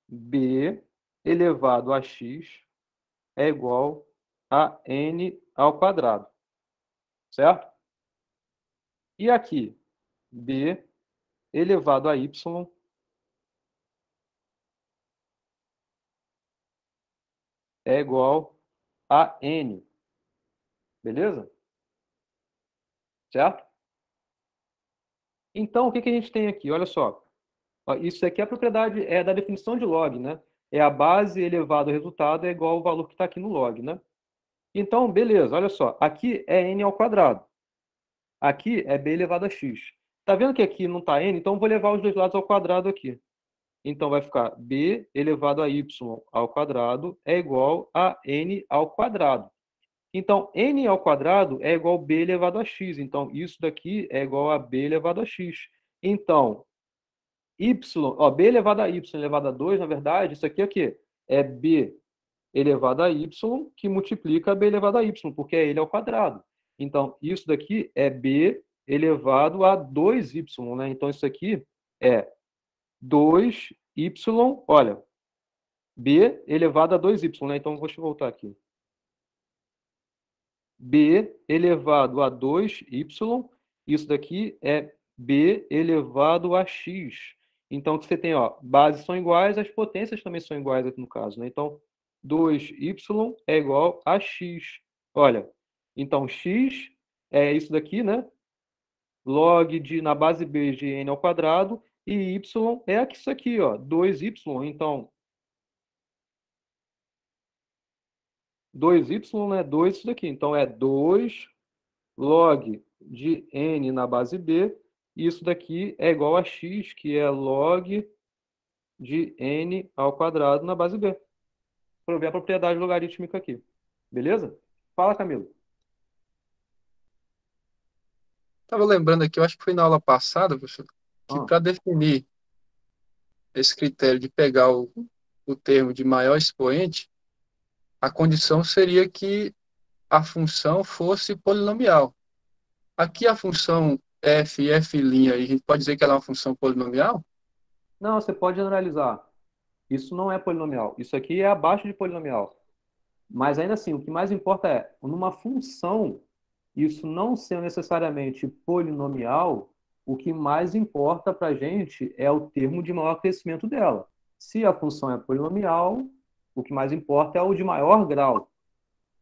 B elevado a x é igual a n ao quadrado, certo? E aqui, b elevado a y é igual a n, beleza? Certo? Então, o que a gente tem aqui? Olha só. Ó, isso aqui é a propriedade da definição de log, né? É a base elevado ao resultado é igual ao valor que está aqui no log, né? Então, beleza, olha só. Aqui é n ao quadrado. Aqui é b elevado a x. Tá vendo que aqui não está n? Então, eu vou levar os dois lados ao quadrado aqui. Então, vai ficar b elevado a y ao quadrado é igual a n ao quadrado. Então, n ao quadrado é igual a b elevado a x. Então, isso daqui é igual a b elevado a x. Então, b elevado a y elevado a 2, na verdade, isso aqui é o quê? É b elevado a y que multiplica b elevado a y, porque é ele ao quadrado. Então, isso daqui é b elevado a 2y, né? Então, isso aqui é 2y, olha, b elevado a 2y, né? Então, vou voltar aqui. B elevado a 2y, isso daqui é b elevado a x. Então, o que você tem, ó, bases são iguais, as potências também são iguais aqui no caso, né? Então, 2y é igual a x. Olha, então x é isso daqui, né? Log na base b de n ao quadrado, e y é isso aqui, ó, 2y. Então, 2y, né? 2 isso daqui. Então, é 2 log de n na base b, e isso daqui é igual a x, que é log de n ao quadrado na base b. Para ver a propriedade logarítmica aqui. Beleza? Fala, Camilo. Estava lembrando aqui, eu acho que foi na aula passada, professor, que para definir esse critério de pegar o termo de maior expoente, a condição seria que a função fosse polinomial. Aqui a função f e f', a gente pode dizer que ela é uma função polinomial? Não, você pode analisar. Isso não é polinomial. Isso aqui é abaixo de polinomial. Mas ainda assim, o que mais importa é, numa função, isso não ser necessariamente polinomial, o que mais importa para a gente é o termo de maior crescimento dela. Se a função é polinomial, o que mais importa é o de maior grau.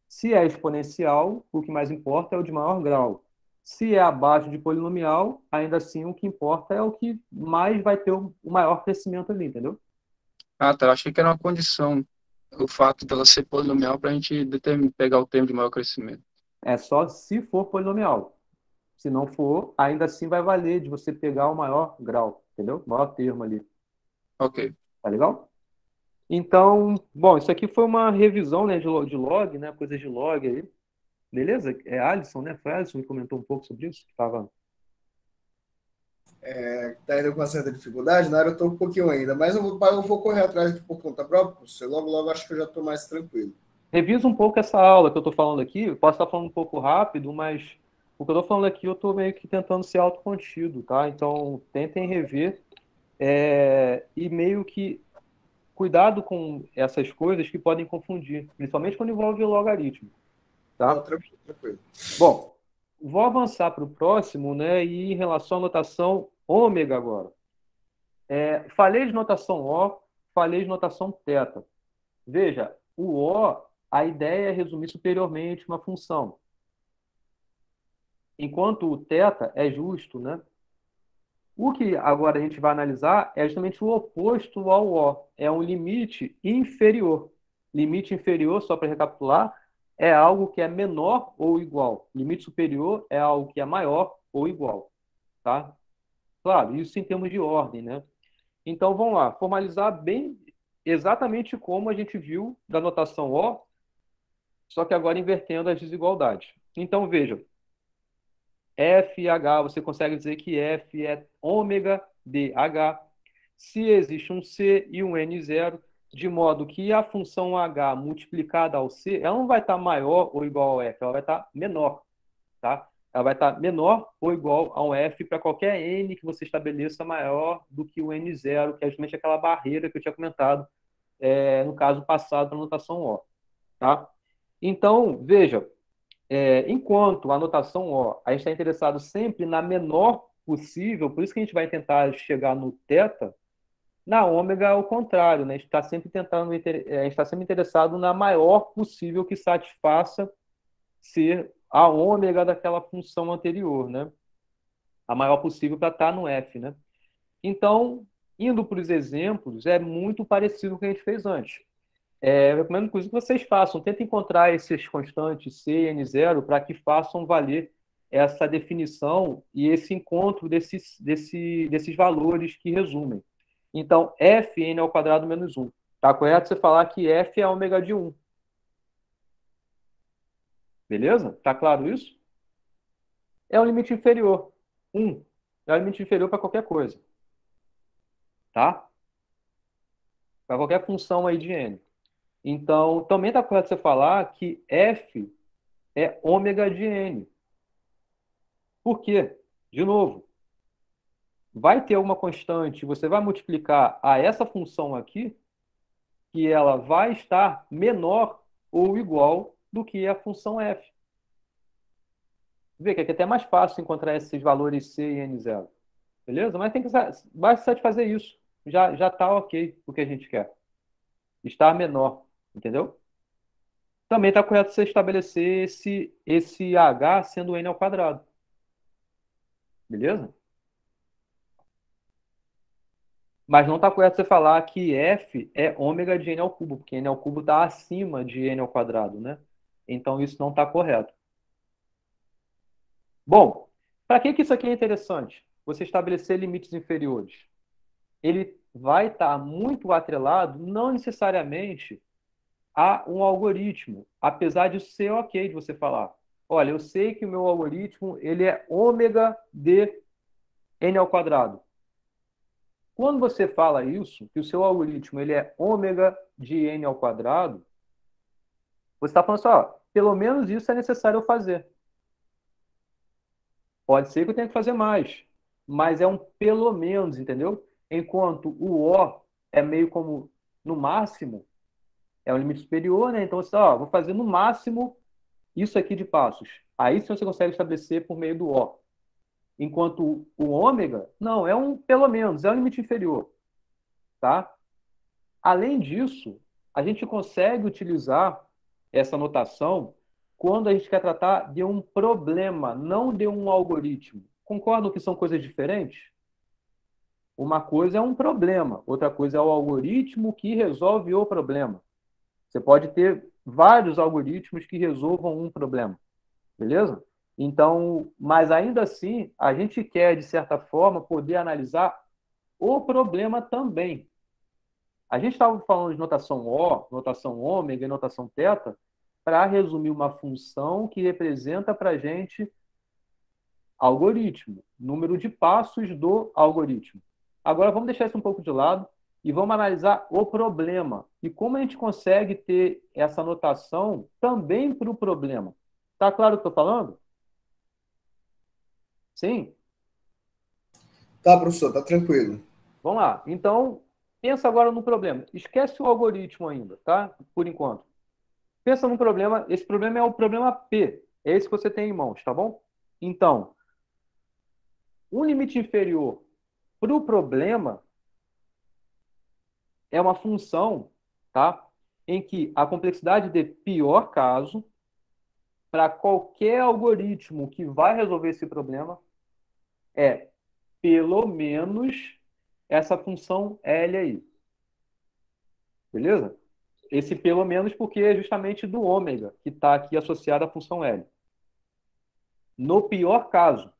Se é exponencial, o que mais importa é o de maior grau. Se é abaixo de polinomial, ainda assim o que importa é o que mais vai ter o maior crescimento ali, entendeu? Ah, tá. Eu achei que era uma condição o fato dela ser polinomial para a gente pegar o termo de maior crescimento. É só se for polinomial. Se não for, ainda assim vai valer de você pegar o maior grau, entendeu? O maior termo ali. Ok. Tá legal? Então, bom, isso aqui foi uma revisão, né, de log, né, coisas de log aí. Beleza? É Alisson, né? Foi Alisson que comentou um pouco sobre isso, que estava... Tá ainda com uma certa dificuldade, na área eu estou um pouquinho ainda, mas eu vou correr atrás aqui por conta própria, você logo acho que eu já estou mais tranquilo. Revisa um pouco essa aula que eu estou falando aqui, eu posso estar falando um pouco rápido, mas o que eu estou falando aqui eu estou meio que tentando ser autocontido, tá? Então, tentem rever e meio que cuidado com essas coisas que podem confundir, principalmente quando envolve o logaritmo, tá? Não, tranquilo. Bom, vou avançar para o próximo, né? E em relação à notação ômega agora. Falei de notação O, falei de notação θ. Veja, o O, a ideia é resumir superiormente uma função. Enquanto o θ é justo, né? O que agora a gente vai analisar é justamente o oposto ao O. É um limite inferior. Limite inferior, só para recapitular, é algo que é menor ou igual. Limite superior é algo que é maior ou igual. Tá? Claro, isso em termos de ordem, né? Então, vamos lá. Formalizar bem exatamente como a gente viu da notação O só que agora invertendo as desigualdades. Então, veja, FH, você consegue dizer que F é ômega DH, se existe um C e um N0, de modo que a função H multiplicada ao C, ela não vai estar maior ou igual ao F, ela vai estar menor, tá? Ela vai estar menor ou igual a um F para qualquer N que você estabeleça maior do que o N0, que é justamente aquela barreira que eu tinha comentado no caso passado da notação O, tá? Então, veja, enquanto a notação O, a gente está interessado sempre na menor possível, por isso que a gente vai tentar chegar no θ, na ômega é o contrário, né? A gente está sempre tentando, a gente está sempre interessado na maior possível que satisfaça ser a ômega daquela função anterior, né? A maior possível para estar no F, né? Então, indo para os exemplos, é muito parecido com o que a gente fez antes. Eu recomendo, inclusive, que vocês façam. Tentem encontrar esses constantes C e N0 para que façam valer essa definição e esse encontro desses valores que resumem. Então, Fn ao quadrado menos 1. Tá correto você falar que F é ômega de 1. Beleza? Tá claro isso? É o limite inferior. 1. É o limite inferior para qualquer coisa. Tá? Para qualquer função aí de n. Então, também está correto você falar que F é ômega de n. Por quê? De novo, vai ter uma constante, você vai multiplicar a essa função aqui, que ela vai estar menor ou igual do que a função f. Vê que aqui é até mais fácil encontrar esses valores c e n0. Beleza? Mas tem que basta satisfazer isso. Já está ok o que a gente quer. Estar menor. Entendeu? Também está correto você estabelecer esse h sendo n ao quadrado. Beleza? Mas não está correto você falar que f é ômega de n ao cubo, porque n ao cubo está acima de n ao quadrado, né? Então isso não está correto. Bom, para que isso aqui é interessante? Você estabelecer limites inferiores. Ele vai estar muito atrelado, não necessariamente, a um algoritmo, apesar de ser ok de você falar. Olha, eu sei que o meu algoritmo ele é ômega de n ao quadrado. Quando você fala isso, que o seu algoritmo ele é ômega de n ao quadrado, você está falando assim, ó, pelo menos isso é necessário eu fazer. Pode ser que eu tenha que fazer mais, mas é um pelo menos, entendeu? Enquanto o O é meio como no máximo, é um limite superior, né? Então você, ó, vou fazer no máximo isso aqui de passos. Aí sim você consegue estabelecer por meio do O. Enquanto o ômega, não, é um pelo menos, é um limite inferior. Tá? Além disso, a gente consegue utilizar essa notação quando a gente quer tratar de um problema, não de um algoritmo. Concordam que são coisas diferentes? Uma coisa é um problema, outra coisa é o algoritmo que resolve o problema. Você pode ter vários algoritmos que resolvam um problema. Beleza? Então, mas ainda assim, a gente quer, de certa forma, poder analisar o problema também. A gente estava falando de notação O, notação ômega e notação θ para resumir uma função que representa para a gente algoritmo, número de passos do algoritmo. Agora, vamos deixar isso um pouco de lado e vamos analisar o problema. E como a gente consegue ter essa notação também para o problema. Tá claro o que eu estou falando? Sim? Tá, professor, tá tranquilo. Vamos lá. Então, pensa agora no problema. Esquece o algoritmo ainda, tá? Por enquanto. Pensa no problema. Esse problema é o problema P. É esse que você tem em mãos, tá bom? Então, um limite inferior para o problema é uma função, tá? Em que a complexidade de pior caso, para qualquer algoritmo que vai resolver esse problema, é pelo menos essa função L aí. Beleza? Esse pelo menos porque é justamente do ômega que está aqui associado à função L. No pior caso,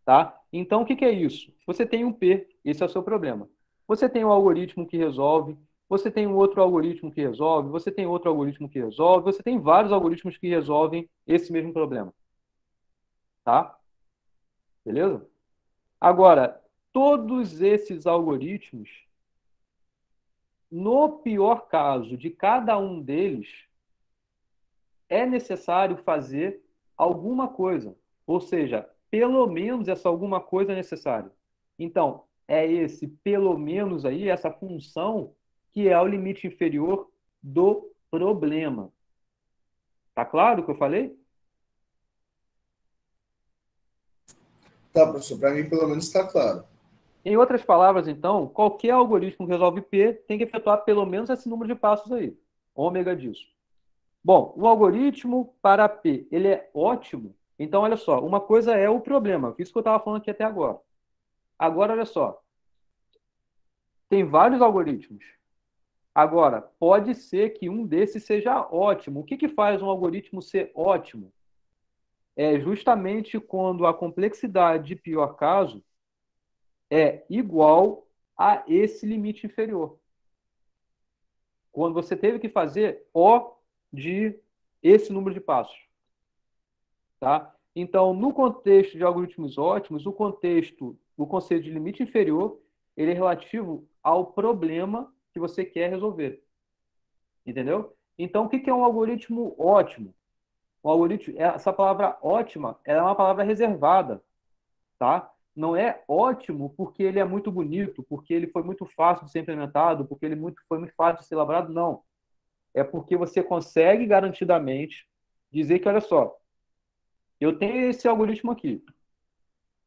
tá? Então, o que é isso? Você tem um P, esse é o seu problema. Você tem um algoritmo que resolve você tem um outro algoritmo que resolve, você tem outro algoritmo que resolve, você tem vários algoritmos que resolvem esse mesmo problema. Tá? Beleza? Agora, todos esses algoritmos, no pior caso de cada um deles, é necessário fazer alguma coisa. Ou seja, pelo menos essa alguma coisa é necessária. Então, é esse pelo menos aí, essa função, que é o limite inferior do problema. Tá claro o que eu falei? Tá, professor, para mim pelo menos está claro. Em outras palavras, então, qualquer algoritmo que resolve P tem que efetuar pelo menos esse número de passos aí, ômega disso. Bom, o algoritmo para P, ele é ótimo. Então, olha só, uma coisa é o problema, isso que eu estava falando aqui até agora. Agora, olha só, tem vários algoritmos. Agora, pode ser que um desses seja ótimo. O que faz um algoritmo ser ótimo? É justamente quando a complexidade de pior caso é igual a esse limite inferior. Quando você teve que fazer O de esse número de passos. Tá? Então, no contexto de algoritmos ótimos, o conceito de limite inferior, ele é relativo ao problema que você quer resolver. Entendeu? Então, o que é um algoritmo ótimo? Um algoritmo, essa palavra ótima, ela é uma palavra reservada, tá? Não é ótimo porque ele é muito bonito, porque ele foi muito fácil de ser implementado, porque ele foi muito fácil de ser elaborado, não. É porque você consegue garantidamente dizer que, olha só, eu tenho esse algoritmo aqui.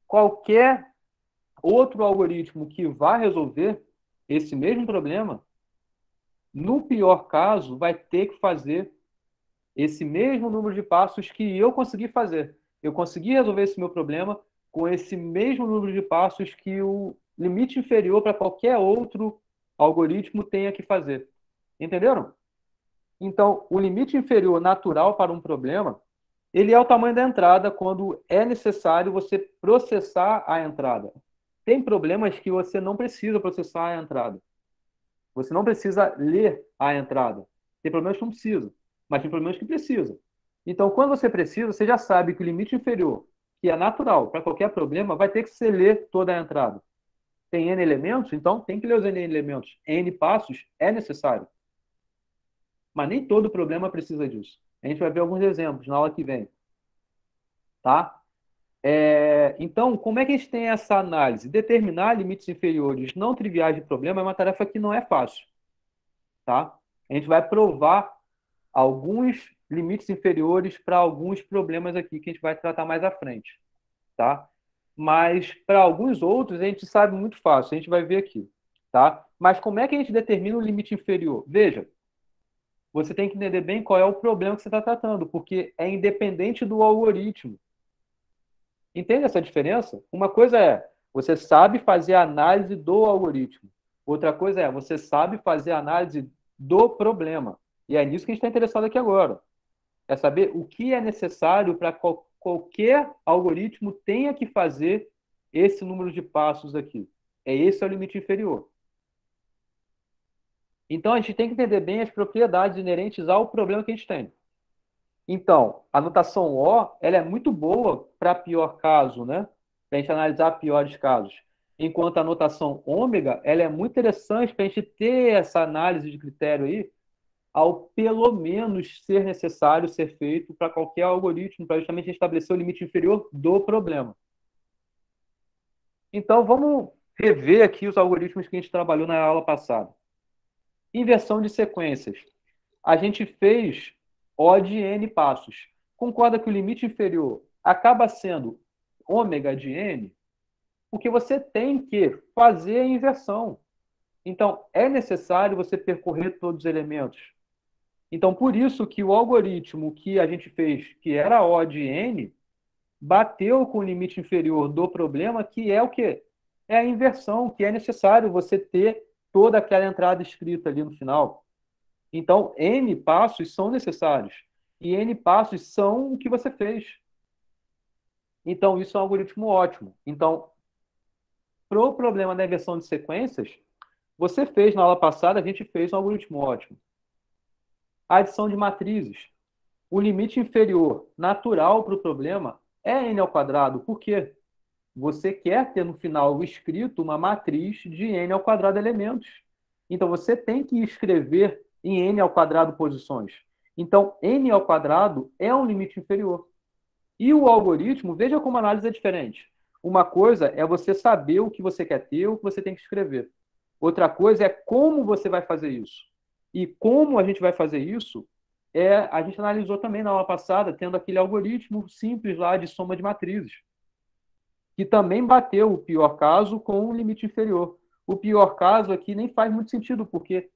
Qualquer outro algoritmo que vá resolver esse mesmo problema, no pior caso, vai ter que fazer esse mesmo número de passos que eu consegui fazer. Eu consegui resolver esse meu problema com esse mesmo número de passos que o limite inferior para qualquer outro algoritmo tenha que fazer. Entenderam? Então, o limite inferior natural para um problema, ele é o tamanho da entrada quando é necessário você processar a entrada. Tem problemas que você não precisa processar a entrada. Você não precisa ler a entrada. Tem problemas que não precisa, mas tem problemas que precisa. Então, quando você precisa, você já sabe que o limite inferior, que é natural para qualquer problema, vai ter que ser ler toda a entrada. Tem N elementos, então tem que ler os N elementos. N passos é necessário. Mas nem todo problema precisa disso. A gente vai ver alguns exemplos na aula que vem. Tá? Então, como é que a gente tem essa análise? Determinar limites inferiores não triviais de problema é uma tarefa que não é fácil. Tá? A gente vai provar alguns limites inferiores para alguns problemas aqui que a gente vai tratar mais à frente. Tá? Mas para alguns outros a gente sabe muito fácil, a gente vai ver aqui. Tá? Mas como é que a gente determina o limite inferior? Veja, você tem que entender bem qual é o problema que você está tratando, porque é independente do algoritmo. Entende essa diferença? Uma coisa é, você sabe fazer a análise do algoritmo. Outra coisa é, você sabe fazer a análise do problema. E é nisso que a gente está interessado aqui agora. É saber o que é necessário para qualquer algoritmo tenha que fazer esse número de passos aqui. Esse é o limite inferior. Então, a gente tem que entender bem as propriedades inerentes ao problema que a gente tem. Então, a notação O, ela é muito boa para pior caso, né? Para a gente analisar piores casos. Enquanto a notação ômega, ela é muito interessante para a gente ter essa análise de critério aí, ao pelo menos ser necessário ser feito para qualquer algoritmo, para justamente estabelecer o limite inferior do problema. Então, vamos rever aqui os algoritmos que a gente trabalhou na aula passada. Inversão de sequências. A gente fez O de N passos. Concorda que o limite inferior acaba sendo ômega de N? Porque você tem que fazer a inversão. Então, é necessário você percorrer todos os elementos. Então, por isso que o algoritmo que a gente fez, que era O de N, bateu com o limite inferior do problema, que é o quê? É a inversão, que é necessário você ter toda aquela entrada escrita ali no final. Então, N passos são necessários. E N passos são o que você fez. Então, isso é um algoritmo ótimo. Então, para o problema da inversão de sequências, Você fez na aula passada, a gente fez um algoritmo ótimo. A adição de matrizes. O limite inferior natural para o problema é n ao quadrado. Por quê? Você quer ter no final escrito uma matriz de n ao quadrado elementos. Então, você tem que escrever em n ao quadrado posições. Então, n ao quadrado é um limite inferior. E o algoritmo, veja como a análise é diferente. Uma coisa é você saber o que você quer ter, o que você tem que escrever. Outra coisa é como você vai fazer isso. E como a gente vai fazer isso, a gente analisou também na aula passada, tendo aquele algoritmo simples lá de soma de matrizes, que também bateu o pior caso com um limite inferior. O pior caso aqui nem faz muito sentido, porque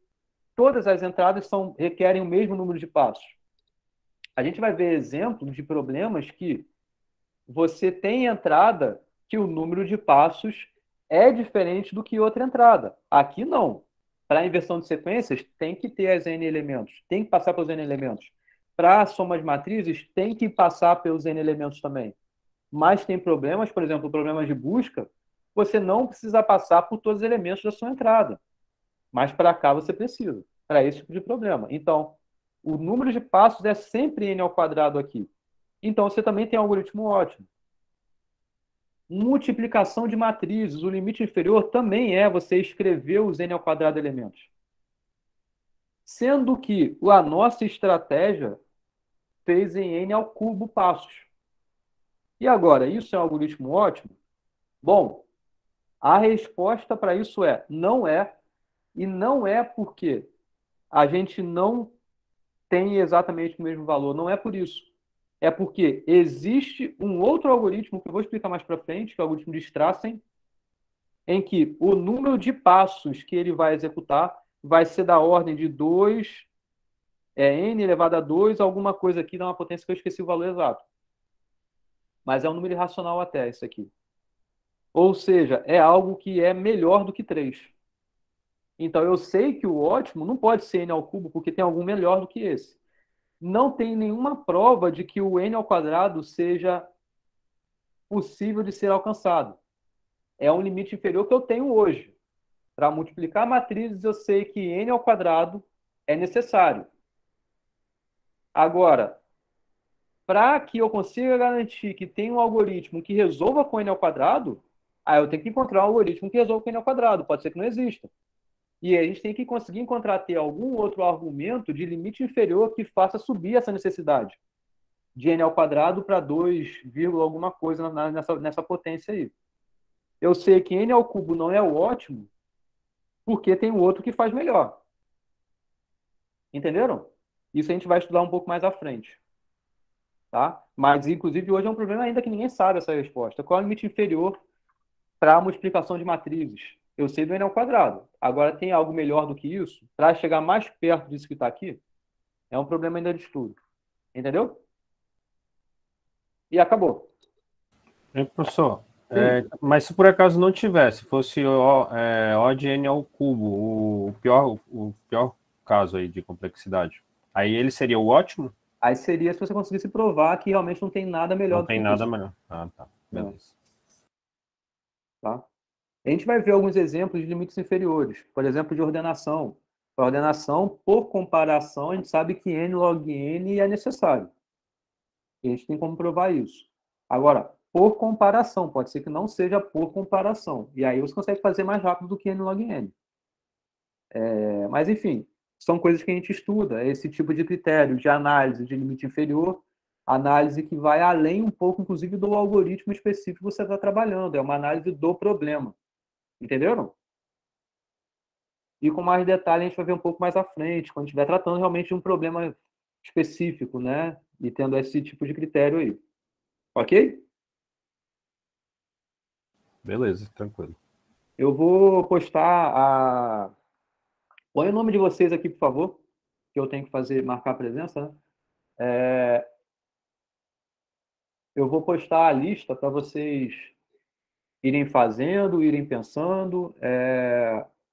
todas as entradas requerem o mesmo número de passos. A gente vai ver exemplos de problemas que você tem entrada que o número de passos é diferente do que outra entrada. Aqui não. Para a inversão de sequências, tem que ter as n elementos, tem que passar pelos n elementos. Para a soma de matrizes, tem que passar pelos n elementos também. Mas tem problemas, por exemplo, problemas de busca, você não precisa passar por todos os elementos da sua entrada. Mas para cá você precisa, para esse tipo de problema. Então, o número de passos é sempre n ao quadrado aqui. Então, você também tem um algoritmo ótimo. Multiplicação de matrizes. O limite inferior também é você escrever os n ao quadrado elementos. Sendo que a nossa estratégia fez em n ao cubo passos. E agora, isso é um algoritmo ótimo? Bom, a resposta para isso é não é, e não é porque a gente não tem exatamente o mesmo valor, não é por isso. É porque existe um outro algoritmo, que eu vou explicar mais para frente, que é o algoritmo de Strassen, em que o número de passos que ele vai executar vai ser da ordem de 2, n elevado a 2, alguma coisa aqui, dá uma potência que eu esqueci o valor exato. Mas é um número irracional até isso aqui. Ou seja, é algo que é melhor do que 3. Então, eu sei que o ótimo não pode ser n ao cubo, porque tem algum melhor do que esse. Não tem nenhuma prova de que o n ao quadrado seja possível de ser alcançado. É um limite inferior que eu tenho hoje. Para multiplicar matrizes, eu sei que n ao quadrado é necessário. Agora, para que eu consiga garantir que tem um algoritmo que resolva com n ao quadrado, aí eu tenho que encontrar um algoritmo que resolva com n ao quadrado. Pode ser que não exista. E a gente tem que conseguir encontrar ter algum outro argumento de limite inferior que faça subir essa necessidade de n ao quadrado para 2, alguma coisa nessa potência aí. Eu sei que n ao cubo não é o ótimo, porque tem um outro que faz melhor. Entenderam? Isso a gente vai estudar um pouco mais à frente. Tá? Mas, inclusive, hoje é um problema ainda que ninguém sabe essa resposta. Qual é o limite inferior para a multiplicação de matrizes? Eu sei do n ao quadrado. Agora, tem algo melhor do que isso? Para chegar mais perto disso que está aqui? É um problema ainda de estudo. Entendeu? E acabou. Professor, mas se por acaso não tivesse, fosse O de n ao cubo, o pior caso aí de complexidade, aí ele seria o ótimo? Aí seria se você conseguisse provar que realmente não tem nada melhor do que isso. Não tem nada melhor. Ah, tá. Beleza. Tá? A gente vai ver alguns exemplos de limites inferiores. Por exemplo, de ordenação. Para ordenação, por comparação, a gente sabe que n log n é necessário. E a gente tem como provar isso. Agora, por comparação, pode ser que não seja por comparação. E aí você consegue fazer mais rápido do que n log n. Mas, enfim, são coisas que a gente estuda. Esse tipo de critério de análise de limite inferior, análise que vai além um pouco, inclusive, do algoritmo específico que você está trabalhando. É uma análise do problema. Entenderam? E com mais detalhe a gente vai ver um pouco mais à frente, quando estiver tratando realmente de um problema específico, né? E tendo esse tipo de critério aí. Ok? Beleza, tranquilo. Eu vou postar a... Põe o nome de vocês aqui, por favor, que eu tenho que marcar a presença, né? Eu vou postar a lista para vocês irem fazendo, irem pensando.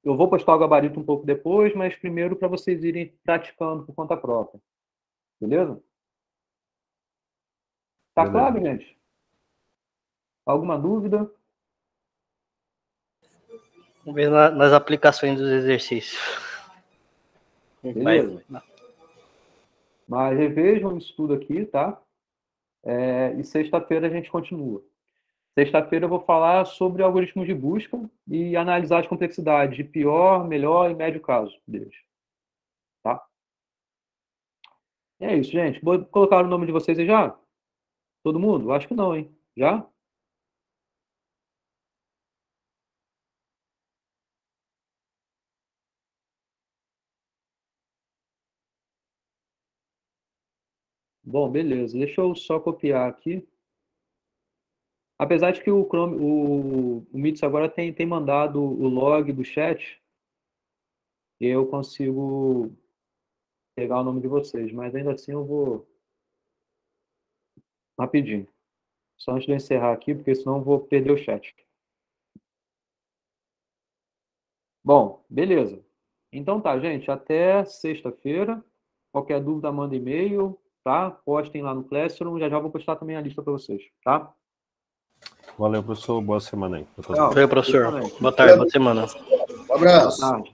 Eu vou postar o gabarito um pouco depois, mas primeiro para vocês irem praticando por conta própria. Beleza? Tá claro, gente? Alguma dúvida? Vamos ver nas aplicações dos exercícios. Beleza. Mas revejam isso tudo aqui, tá? E sexta-feira a gente continua. Sexta-feira eu vou falar sobre algoritmos de busca e analisar as complexidades de pior, melhor e médio caso deles. Tá? É isso, gente. Colocaram o nome de vocês aí já? Todo mundo? Acho que não, hein? Já? Bom, beleza. Deixa eu só copiar aqui. Apesar de que o Chrome, o Meets agora tem mandado o log do chat, e eu consigo pegar o nome de vocês, mas ainda assim eu vou rapidinho. Só antes de eu encerrar aqui, porque senão eu vou perder o chat. Bom, beleza. Então tá, gente. Até sexta-feira. Qualquer dúvida, manda e-mail, tá? Postem lá no Classroom. Já vou postar também a lista para vocês, tá? Valeu, professor. Boa semana aí. Valeu, professor. Boa tarde, boa semana. Um abraço. Boa tarde.